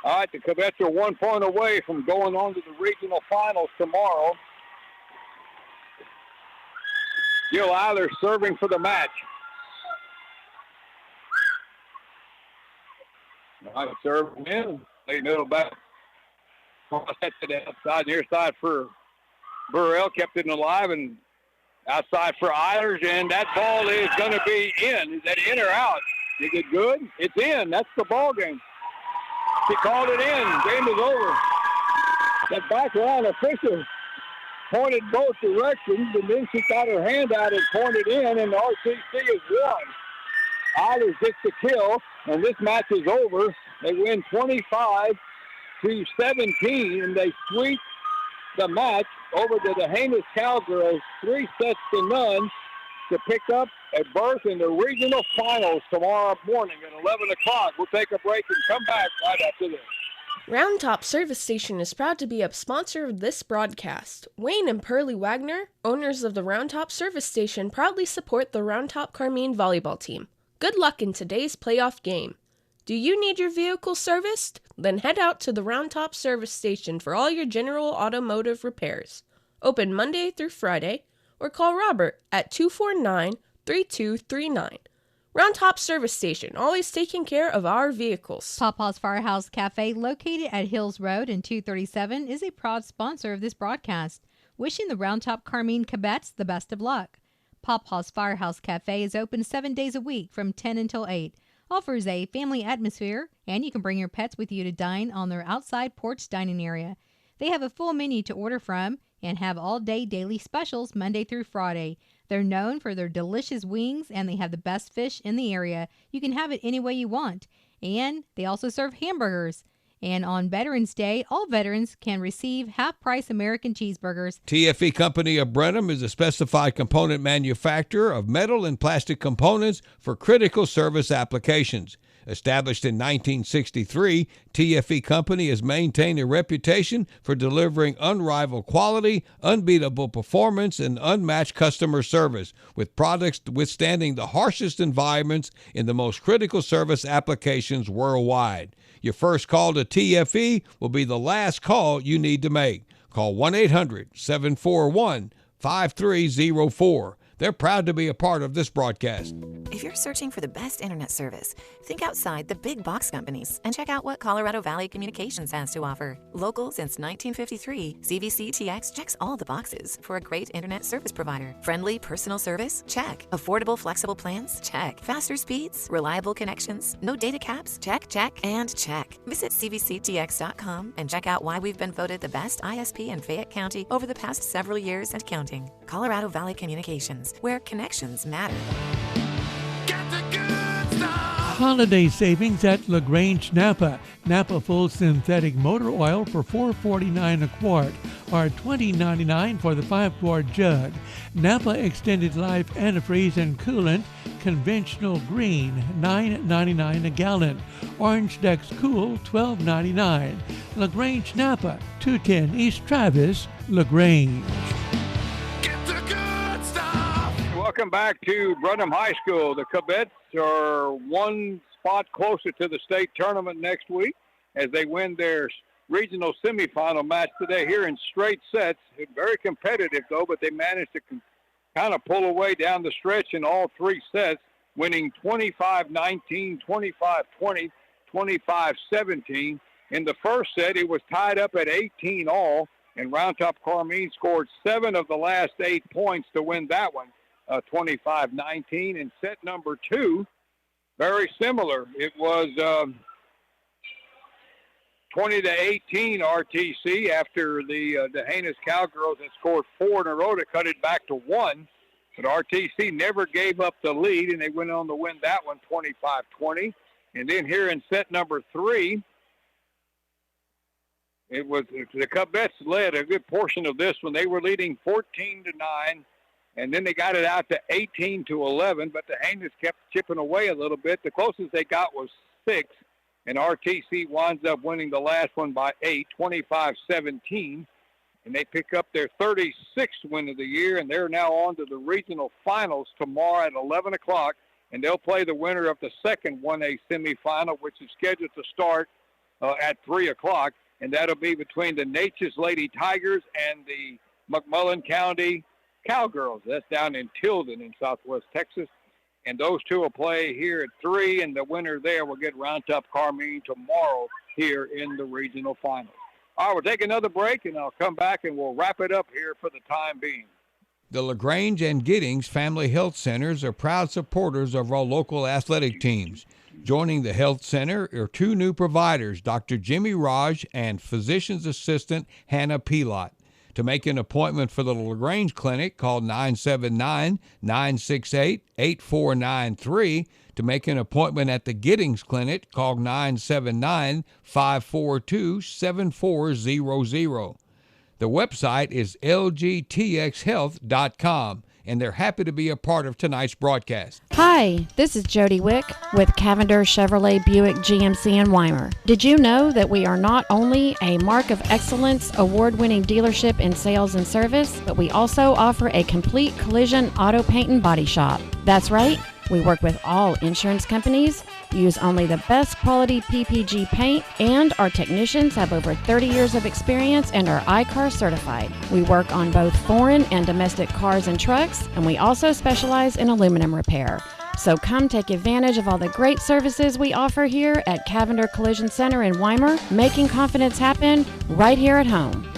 All right, the Cubettes are 1 point away from going on to the regional finals tomorrow. Jill Eilers serving for the match. All right, serving in. Late middle back. Set to the outside, near side for Burrell. Kept it alive, and outside for Eilers, and that ball is going to be in. Is that in or out? Is it good? It's in. That's the ball game. She called it in. Game is over. That back line official pointed both directions, and then she got her hand out and pointed in, and the RCC is won. Eilers gets the kill, and this match is over. They win 25-17, and they sweep the match over to the Haynes Cowgirls, 3-0 to pick up a berth in the regional finals tomorrow morning at 11 o'clock. We'll take a break and come back right after this. Round Top Service Station is proud to be a sponsor of this broadcast. Wayne and Pearlie Wagner, owners of the Round Top Service Station, proudly support the Round Top Carmine volleyball team. Good luck in today's playoff game. Do you need your vehicle serviced? Then head out to the Round Top Service Station for all your general automotive repairs. Open Monday through Friday, or call Robert at 249-3239. Round Top Service Station, always taking care of our vehicles. Papa's Firehouse Cafe, located at Hills Road and 237, is a proud sponsor of this broadcast, wishing the Round Top Carmine Cubettes the best of luck. Papa's Firehouse Cafe is open 7 days a week from 10 until 8, offers a family atmosphere, and you can bring your pets with you to dine on their outside porch dining area. They have a full menu to order from and have all-day daily specials Monday through Friday. They're known for their delicious wings, and they have the best fish in the area. You can have it any way you want. And they also serve hamburgers. And on Veterans Day, all veterans can receive half-price American cheeseburgers. TFE Company of Brenham is a specified component manufacturer of metal and plastic components for critical service applications. Established in 1963, TFE Company has maintained a reputation for delivering unrivaled quality, unbeatable performance, and unmatched customer service, with products withstanding the harshest environments in the most critical service applications worldwide. Your first call to TFE will be the last call you need to make. Call 1-800-741-5304. They're proud to be a part of this broadcast. If you're searching for the best internet service, think outside the big box companies and check out what Colorado Valley Communications has to offer. Local since 1953, CVC-TX checks all the boxes for a great internet service provider. Friendly personal service? Check. Affordable flexible plans? Check. Faster speeds? Reliable connections? No data caps? Check, check, and check. Visit CVCTX.com and check out why we've been voted the best ISP in Fayette County over the past several years and counting. Colorado Valley Communications, where connections matter. Holiday savings at LaGrange Napa. Napa full synthetic motor oil for $4.49 a quart, or $20.99 for the 5-quart jug. Napa extended life antifreeze and coolant, conventional green, $9.99 a gallon. Orange Dex Cool, $12.99. LaGrange Napa, 210 East Travis, LaGrange. Welcome back to Brenham High School. The Cubettes are one spot closer to the state tournament next week as they win their regional semifinal match today here in straight sets. Very competitive, though, but they managed to kind of pull away down the stretch in all three sets, winning 25-19, 25-20, 25-17. In the first set, it was tied up at 18 all, and Round Top Carmine scored 7 of the last 8 points to win that one. 25-19. In set number 2, very similar. It was 20-18 RTC after the heinous Cowgirls had scored 4 in a row to cut it back to 1. But RTC never gave up the lead, and they went on to win that one 25-20. And then here in set number 3, it was the Cubettes led a good portion of this one. They were leading 14-9. And then they got it out to 18-11, but the Heinous kept chipping away a little bit. The closest they got was 6, and RTC winds up winning the last one by 8, 25-17. And they pick up their 36th win of the year, and they're now on to the regional finals tomorrow at 11 o'clock. And they'll play the winner of the second 1A semifinal, which is scheduled to start at 3 o'clock. And that'll be between the Natchez Lady Tigers and the McMullen County Cowgirls. That's down in Tilden in southwest Texas. And those two will play here at 3, and the winner there will get Round Top Carmine tomorrow here in the regional finals. All right, we'll take another break, and I'll come back, and we'll wrap it up here for the time being. The LaGrange and Giddings Family Health Centers are proud supporters of our local athletic teams. Joining the health center are 2 new providers, Dr. Jimmy Raj and physician's assistant Hannah Pilot. To make an appointment for the LaGrange Clinic, call 979-968-8493. To make an appointment at the Giddings Clinic, call 979-542-7400. The website is lgtxhealth.com, and they're happy to be a part of tonight's broadcast. Hi, this is Jody Wick with Cavender Chevrolet Buick GMC in Weimar. Did you know that we are not only a Mark of Excellence award-winning dealership in sales and service, but we also offer a complete collision auto paint and body shop? That's right. We work with all insurance companies, use only the best quality PPG paint, and our technicians have over 30 years of experience and are ICAR certified. We work on both foreign and domestic cars and trucks, and we also specialize in aluminum repair. So come take advantage of all the great services we offer here at Cavender Collision Center in Weimar, making confidence happen right here at home.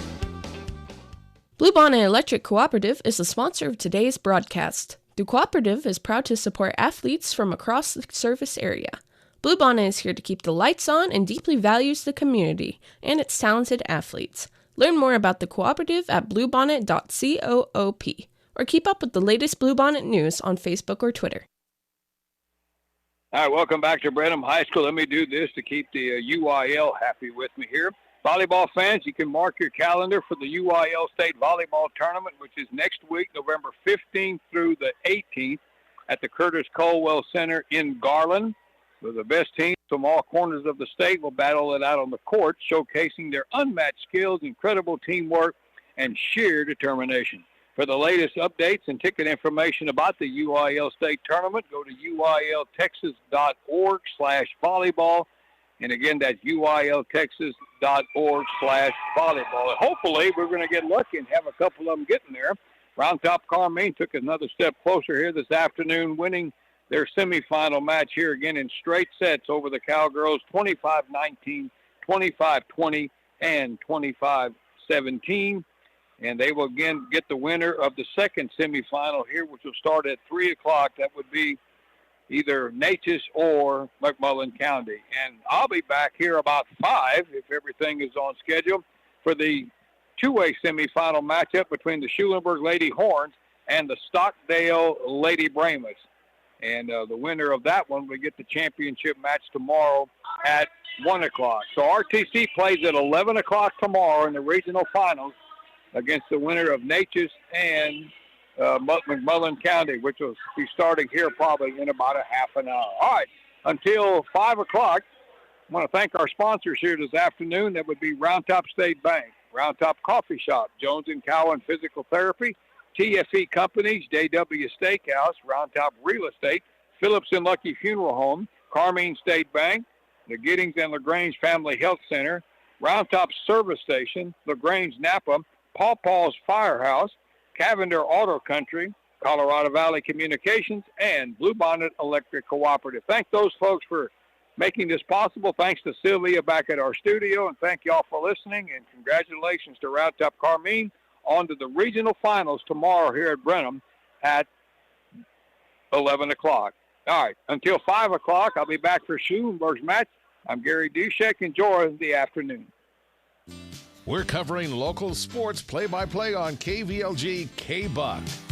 Bluebonnet Electric Cooperative is the sponsor of today's broadcast. The cooperative is proud to support athletes from across the service area. Bluebonnet is here to keep the lights on and deeply values the community and its talented athletes. Learn more about the cooperative at bluebonnet.coop or keep up with the latest Bluebonnet news on Facebook or Twitter. All right, welcome back to Brenham High School. Let me do this to keep the UIL happy with me here. Volleyball fans, you can mark your calendar for the UIL State Volleyball Tournament, which is next week, November 15th through the 18th at the Curtis Colwell Center in Garland. So the best teams from all corners of the state will battle it out on the court, showcasing their unmatched skills, incredible teamwork, and sheer determination. For the latest updates and ticket information about the UIL State Tournament, go to uiltexas.org/volleyball. And again, that's uiltexas.org/volleyball. Hopefully, we're going to get lucky and have a couple of them getting there. Round Top Carmine took another step closer here this afternoon, winning their semifinal match here again in straight sets over the Cowgirls, 25-19, 25-20, and 25-17. And they will again get the winner of the second semifinal here, which will start at 3 o'clock. That would be either Natchez or McMullen County. And I'll be back here about 5, if everything is on schedule, for the 2-way semifinal matchup between the Schulenburg Lady Horns and the Stockdale Lady Brahmas. And the winner of that one will get the championship match tomorrow at 1 o'clock. So RTC plays at 11 o'clock tomorrow in the regional finals against the winner of Natchez and McMullen County, which will be starting here probably in about a half an hour. All right, until 5 o'clock, I want to thank our sponsors here this afternoon. That would be Round Top State Bank, Round Top Coffee Shop, Jones & Cowan Physical Therapy, TFE Companies, JW Steakhouse, Round Top Real Estate, Phillips and Lucky Funeral Home, Carmine State Bank, the Giddings and LaGrange Family Health Center, Round Top Service Station, LaGrange Napa, Paw Paw's Firehouse, Cavender Auto Country, Colorado Valley Communications, and Bluebonnet Electric Cooperative. Thank those folks for making this possible. Thanks to Sylvia back at our studio, and thank y'all for listening, and congratulations to Round Top Carmine on to the regional finals tomorrow here at Brenham at 11 o'clock. All right, until 5 o'clock, I'll be back for Schulenburg's match. I'm Gary Dushek. Enjoy the afternoon. We're covering local sports play-by-play on KVLG-KBUK.